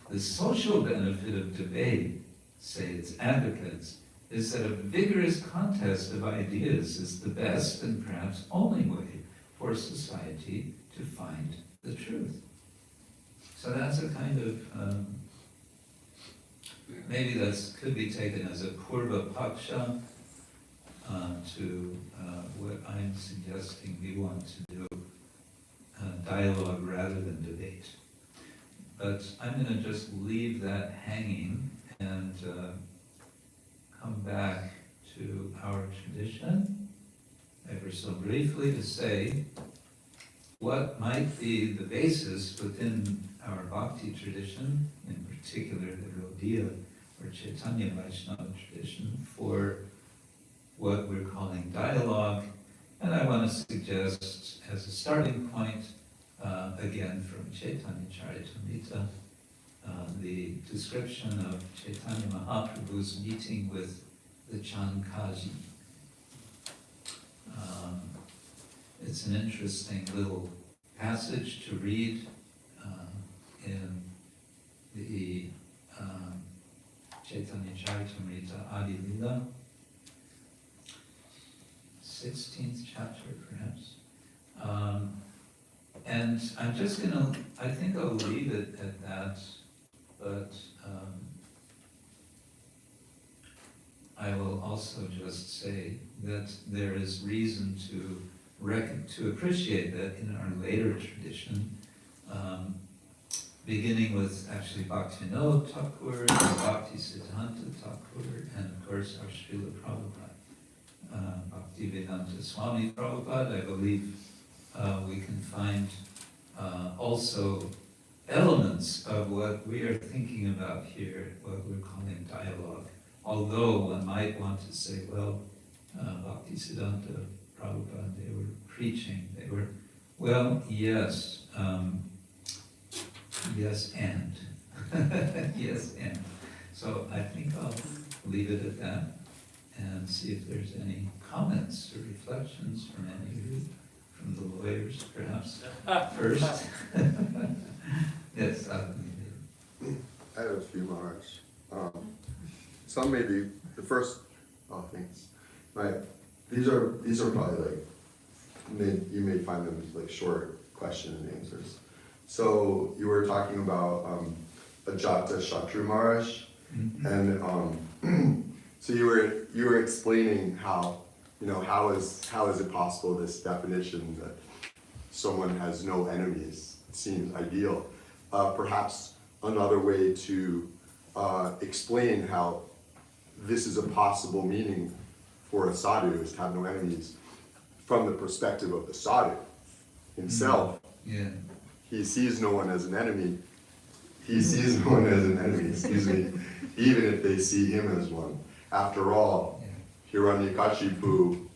The social benefit of debate, say its advocates, is that a vigorous contest of ideas is the best and perhaps only way for society to find the truth. So that's a kind of, maybe that could be taken as a purva paksha to what I'm suggesting we want to do, dialogue rather than debate. But I'm going to just leave that hanging and come back to our tradition, ever so briefly, to say what might be the basis within our bhakti tradition, in particular the Gaudiya or Chaitanya Vaishnava tradition, for what we're calling dialogue. And I want to suggest as a starting point, again from Chaitanya Charitamrita, the description of Chaitanya Mahaprabhu's meeting with the Chankaji. It's an interesting little passage to read in the Chaitanya Charitamrita Adi Lila, 16th chapter perhaps. And I'm just I think I'll leave it at that, but I will also just say that there is reason to appreciate that in our later tradition, beginning with actually Bhaktivinoda Thakur, and Bhakti Siddhanta Thakur, and of course our Srila Prabhupada, Bhaktivedanta Swami Prabhupada. I believe we can find also elements of what we are thinking about here, what we're calling dialogue. Although one might want to say, well, Yes, and. Yes, and. So I think I'll leave it at that and see if there's any comments or reflections from any of you, from the lawyers perhaps, first. Yes, I have a few Maharaj. Some maybe, the first, thanks. Right, these are probably like, you may find them like short question and answers. So you were talking about Ajata Shatru Maharaj, and so you were explaining how, how is it possible, this definition that someone has no enemies seems ideal. Perhaps another way to explain how this is a possible meaning for a sadhu is to have no enemies from the perspective of the sadhu himself. yeah. He sees no one as an enemy. He sees no one as an enemy, excuse me, even if they see him as one. After all, Hiranyakashipu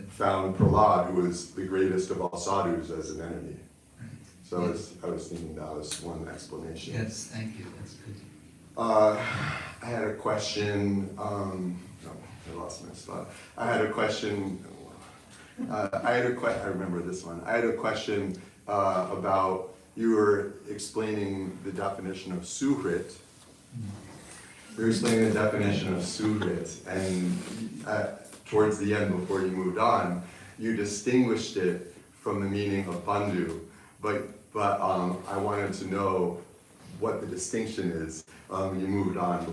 found Prahlad, who was the greatest of all sadhus, as an enemy. So I was thinking that was one explanation. Yes, thank you, that's good. I had a question, no, I lost my spot. I remember this one. I had a question about, you were explaining the definition of suhrit. You were explaining the definition of suhrit, and towards the end, before you moved on, you distinguished it from the meaning of bandhu. But I wanted to know what the distinction is. You moved on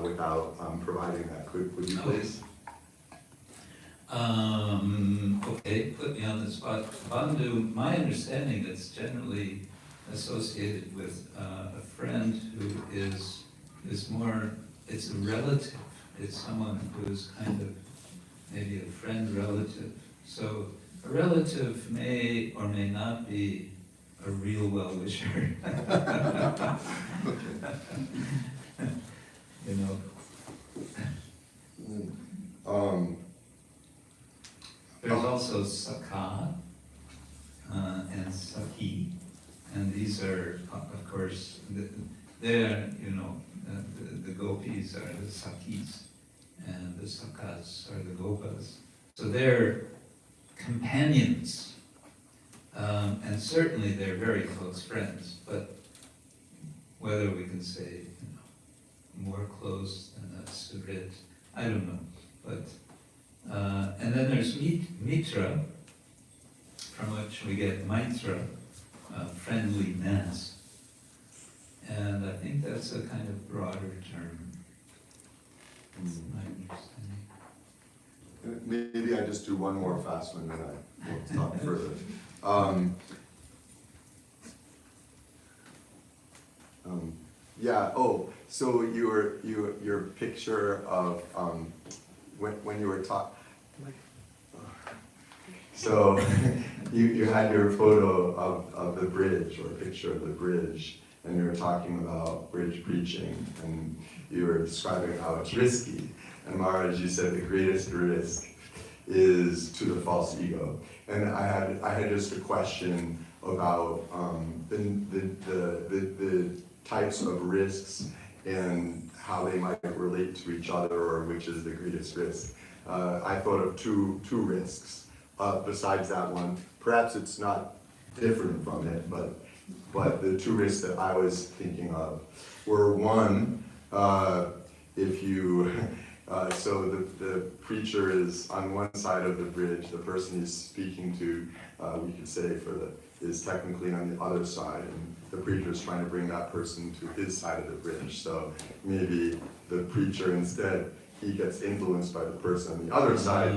without providing that. Would you please? Okay, put me on the spot. Bandhu, my understanding, it's generally associated with a friend who is more, it's a relative. It's someone who's kind of maybe a friend relative. So a relative may or may not be a real well-wisher. You know. There's also Sakha and Sakhi, and these are, of course, they're, the gopis are the Sakhis, and the Sakhas are the gopas. So they're companions, and certainly they're very close friends, but whether we can say, more close than a surit, I don't know, but and then there's mitra, from which we get maitra, friendliness. And I think that's a kind of broader term. That's my understanding. Maybe I just do one more fast one, then I will talk further. So your picture of when you were talking. So you had your photo of the bridge, or a picture of the bridge, and you were talking about bridge preaching, and you were describing how it's risky. And Maharaj, you said the greatest risk is to the false ego. And I had just a question about the types of risks and how they might relate to each other, or which is the greatest risk. I thought of two risks. Besides that one, perhaps it's not different from it, but the two risks that I was thinking of were, one, if you, so the preacher is on one side of the bridge, the person he's speaking to, we could say is technically on the other side, and the preacher is trying to bring that person to his side of the bridge. So maybe the preacher instead, he gets influenced by the person on the other side,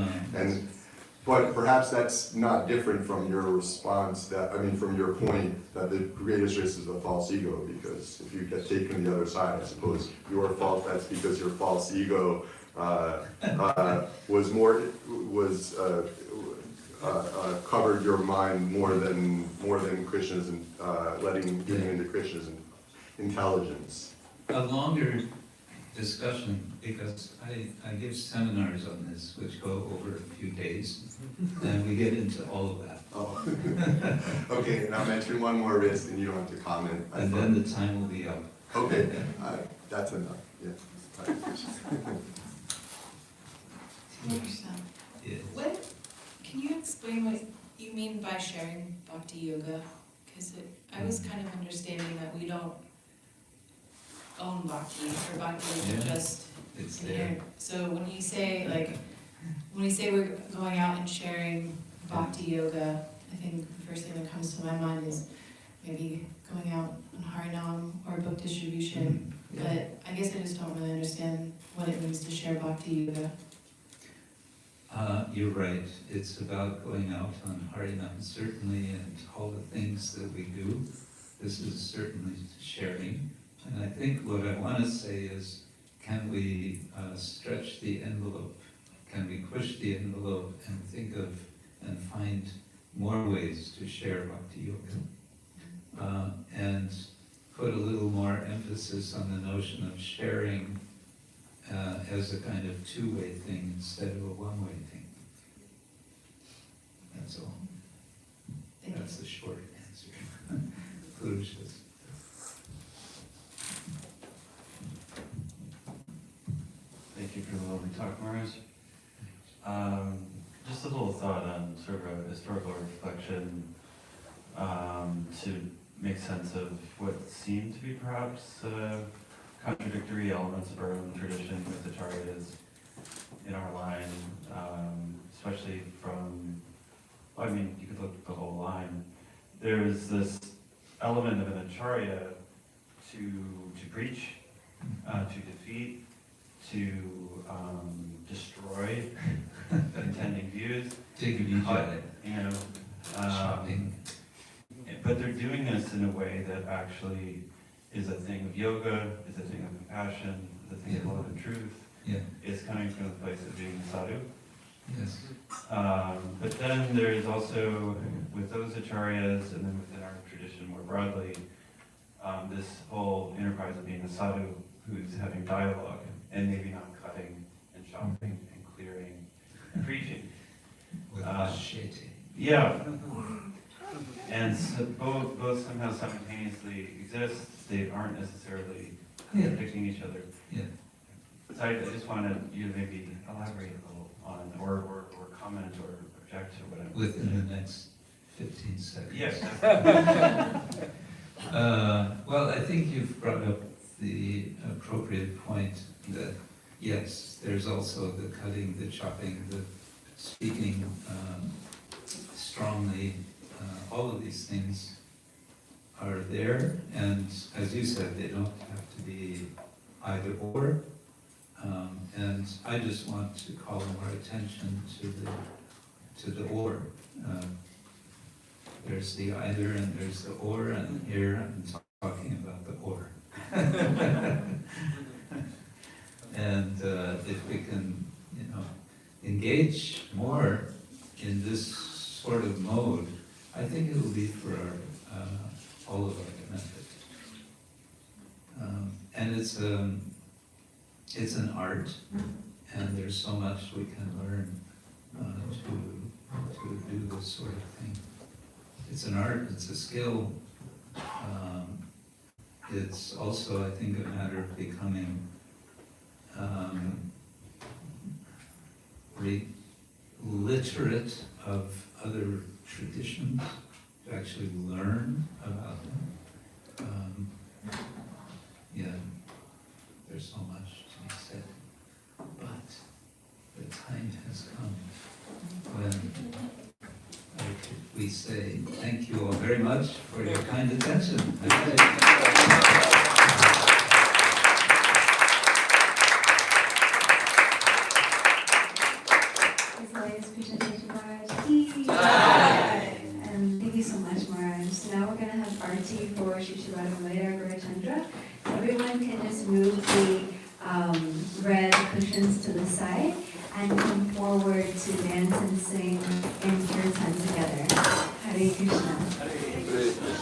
but perhaps that's not different from your response, from your point that the greatest risk is the false ego, because if you get taken to the other side, I suppose your fault, that's because your false ego covered your mind more than Krishna's, giving into Krishna's intelligence. A longer discussion, because I give seminars on this, which go over a few days, and we get into all of that. Oh. Okay, and I'll mention one more risk, and you don't have to comment. And then the time will be up. Okay, that's enough, yes. Krishna, Yes. can you explain what you mean by sharing bhakti yoga? Because I was kind of understanding that we don't own bhakti, or bhakti is Yeah. just It's in there. here. So when you say we're going out and sharing bhakti yoga, I think the first thing that comes to my mind is maybe going out on Harinam or book distribution. Yeah. But I guess I just don't really understand what it means to share bhakti yoga. You're right. It's about going out on Harinam, certainly, and all the things that we do. This is certainly sharing. And I think what I want to say is, can we stretch the envelope? Can we push the envelope and think of and find more ways to share bhakti yoga? And put a little more emphasis on the notion of sharing as a kind of two-way thing instead of a one-way thing. That's all. Thank you. That's the short answer. Foolishness. Thank you for the lovely talk, Maharaj. Just a little thought on sort of a historical reflection to make sense of what seemed to be perhaps contradictory elements of our own tradition with acharyas in our line, especially from, well, I mean, you could look at the whole line. There's this element of an acharya to preach, to defeat, to destroy contending views, Dignity, you know, shopping. but they're doing this in a way that actually is a thing of yoga, is a thing of compassion, is a thing of Yeah. love and truth. Yeah. It's coming from the place of being sadhu. Yes. But then there is also, with those acharyas, and then within our tradition more broadly, this whole enterprise of being a sadhu who's having dialogue, and maybe not cutting and chopping and clearing and preaching. With shitty. Yeah. And so both somehow simultaneously exist. They aren't necessarily contradicting each other. Yeah. So I just wanted you to maybe elaborate a little on, or comment or object or whatever. Within the next 15 seconds. Yes. Well, I think you've brought up the appropriate point that, yes, there's also the cutting, the chopping, the speaking strongly. All of these things are there, and as you said, they don't have to be either or. And I just want to call more attention to the or. There's the either and there's the or, and here I'm talking about the or. And if we can, engage more in this sort of mode, I think it will be for all of our benefit. And it's an art, and there's so much we can learn to do this sort of thing. It's an art, it's a skill. It's also, I think, a matter of becoming literate of other traditions, to actually learn about them. There's so much to be said, but the time has come when we say thank you all very much for your kind attention. And thank you so much, Maharaj. So now we're going to have arti for Sravana Chandra. Everyone can just move the red cushions to the side and come forward to dance and sing in kirtan together. Hare Krishna. Hare Krishna.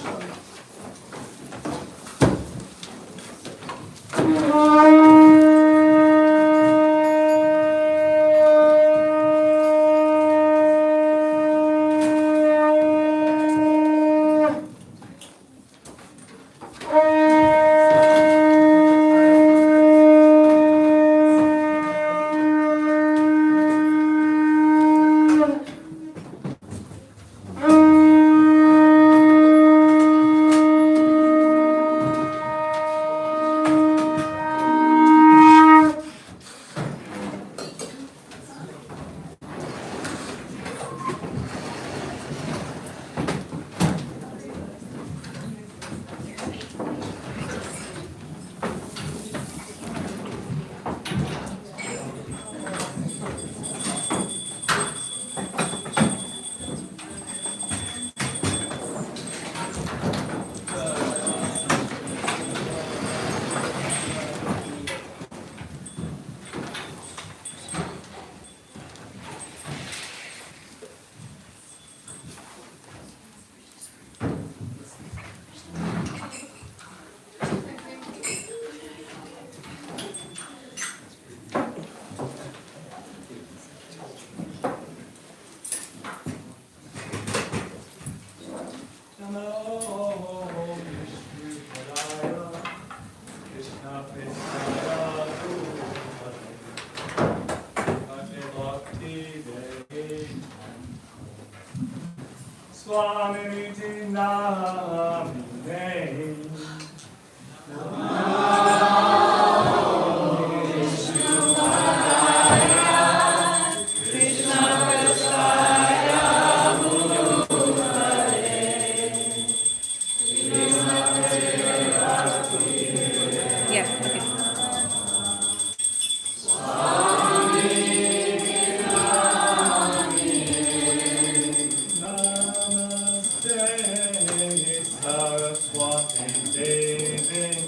Devi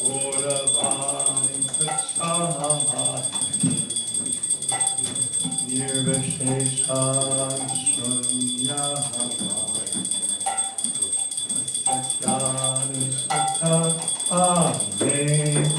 Uravani Prachahani Nirvishesha Shunyavani Satyani Sutta Amen.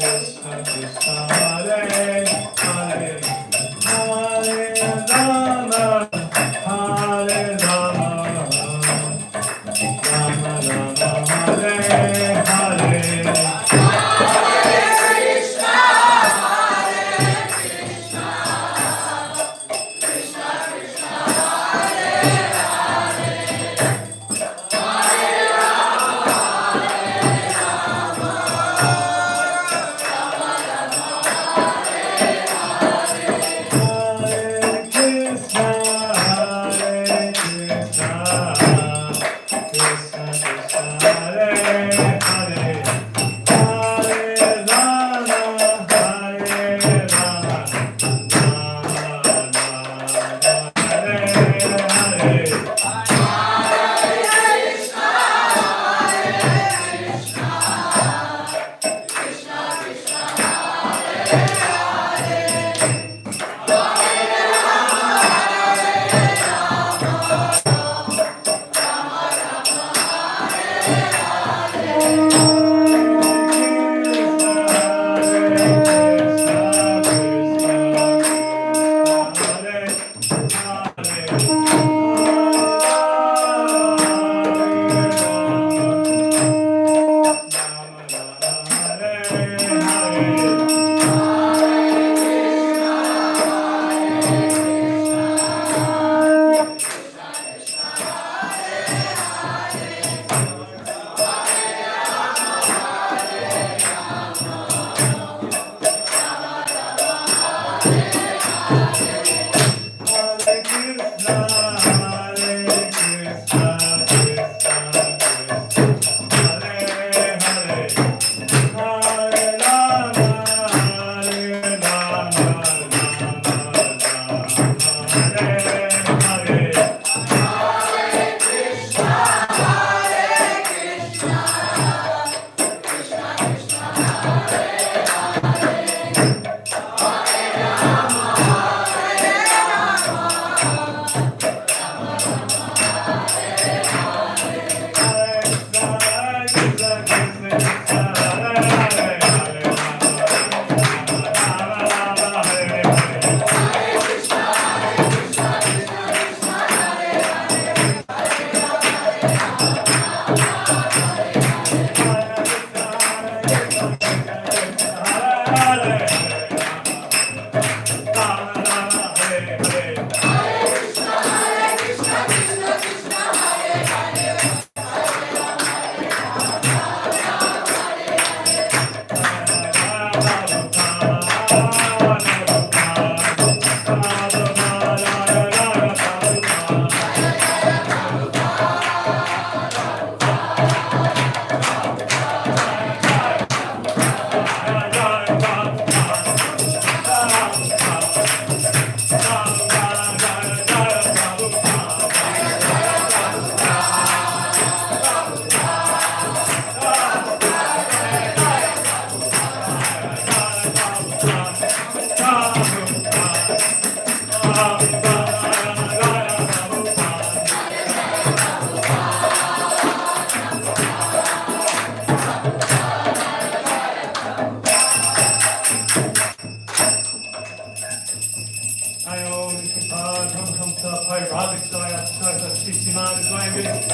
Krishna Krishna Hare Hare Hare Rama Hare Rama Rama Hare Hare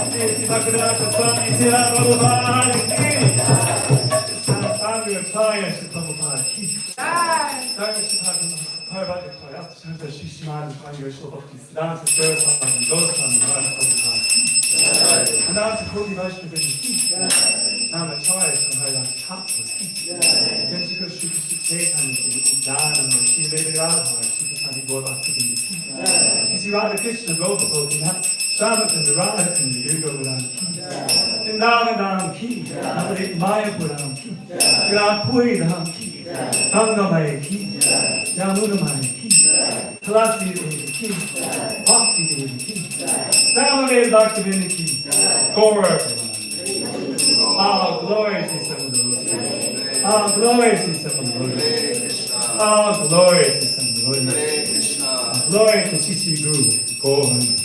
Bhagavat Swami Sila Prabhupada ki. Sangha Chaya Prabhupada ki. Sangha Prabhupada Chaya. Sangha Shishimad Swami Vishwabhakti Siddhanta Saraswami Goswami Maharaj Prabhupada ki. Ananta Koti Vaishnava ki. Nama Chaya Sangha Chakra ki. Yamsika Shri Krishna Chaitanya Dhanam Shri Veda Radha Shri Krishna Gaur Bhakti ki. Shri Radha Krishna Gopa Gopinath Sravana Radha Kundi Yuga Puram ki. Vrindavanam ki. Navadik Maya Puram ki. Grand Puri Dham ki. Gangamaya ki. Yamunamaya ki. Tulasi Devi ki. Bhakti Devi ki. Samaved Bhakti Devi ki. Gaura Puram. All glory to some of the Lord. All glory to some of the Lord. All glory to some of the Lord. Glory to Sisi Guru. Govinda.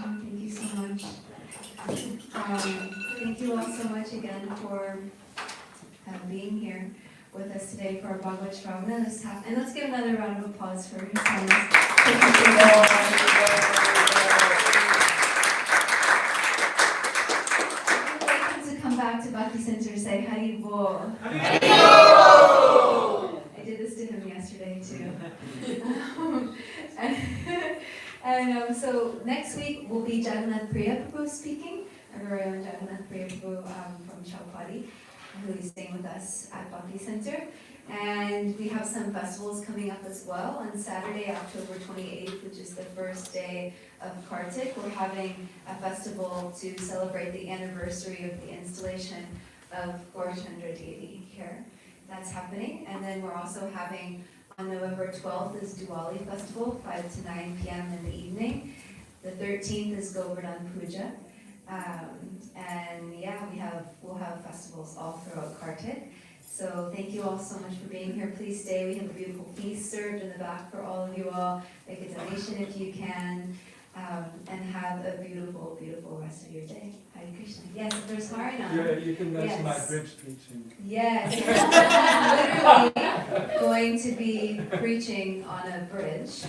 Thank you so much. Thank you all so much again for being here with us today for our Bhagavat Sravana. And let's give another round of applause for His Highness. I'd like him to come back to Bhakti Center and say Hari Bol. I did this to him yesterday too. So next week will be Jagannath Priya Prabhu speaking, our very own Jagannath Priya Prabhu from Chowpatty, who is staying with us at Bhakti Center. And we have some festivals coming up as well. On Saturday, October 28th, which is the first day of Kartik, we're having a festival to celebrate the anniversary of the installation of Gaurachandra deity here. That's happening. And then we're also having on November 12th is Diwali festival, 5 to 9 p.m. in the evening. The 13th is Govardhan Puja. And yeah, we'll have festivals all throughout Kartik. So thank you all so much for being here. Please stay. We have a beautiful feast served in the back for all of you all. Make a donation if you can. And have a beautiful, beautiful rest of your day. Hare Krishna. Yes, there's Harinam. Yeah, you can mention my Yes. bridge preaching. Yes, literally going to be preaching on a bridge.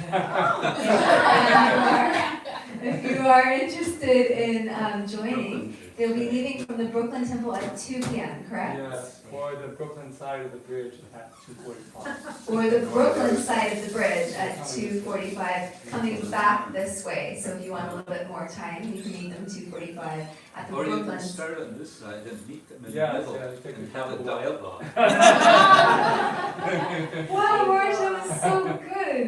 If you are interested in joining, they'll be leaving from the Brooklyn Temple at 2 p.m., correct? Yes, or the Brooklyn side of the bridge at 2:45. Or the Brooklyn side of the bridge at 2:45, coming back this way. So if you want a little bit more time, you can meet them 2:45 at the Or you Brooklyn. can start on this side and meet them in the Yes, middle yeah, take and a have a couple. dialogue. Wow, Marsha was so good.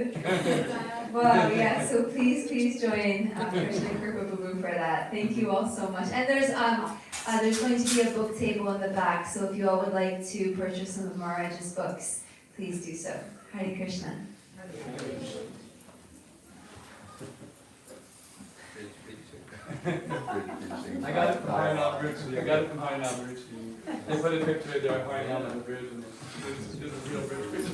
Wow, yeah, so please join Krishna Kripa Babu for that. Thank you all so much. And there's going to be a book table in the back, so if you all would like to purchase some of Maharaj's books, please do so. Hare Krishna. I got it from Harinam Richie. They put a picture there of Harinam on the bridge, and it's a real bridge.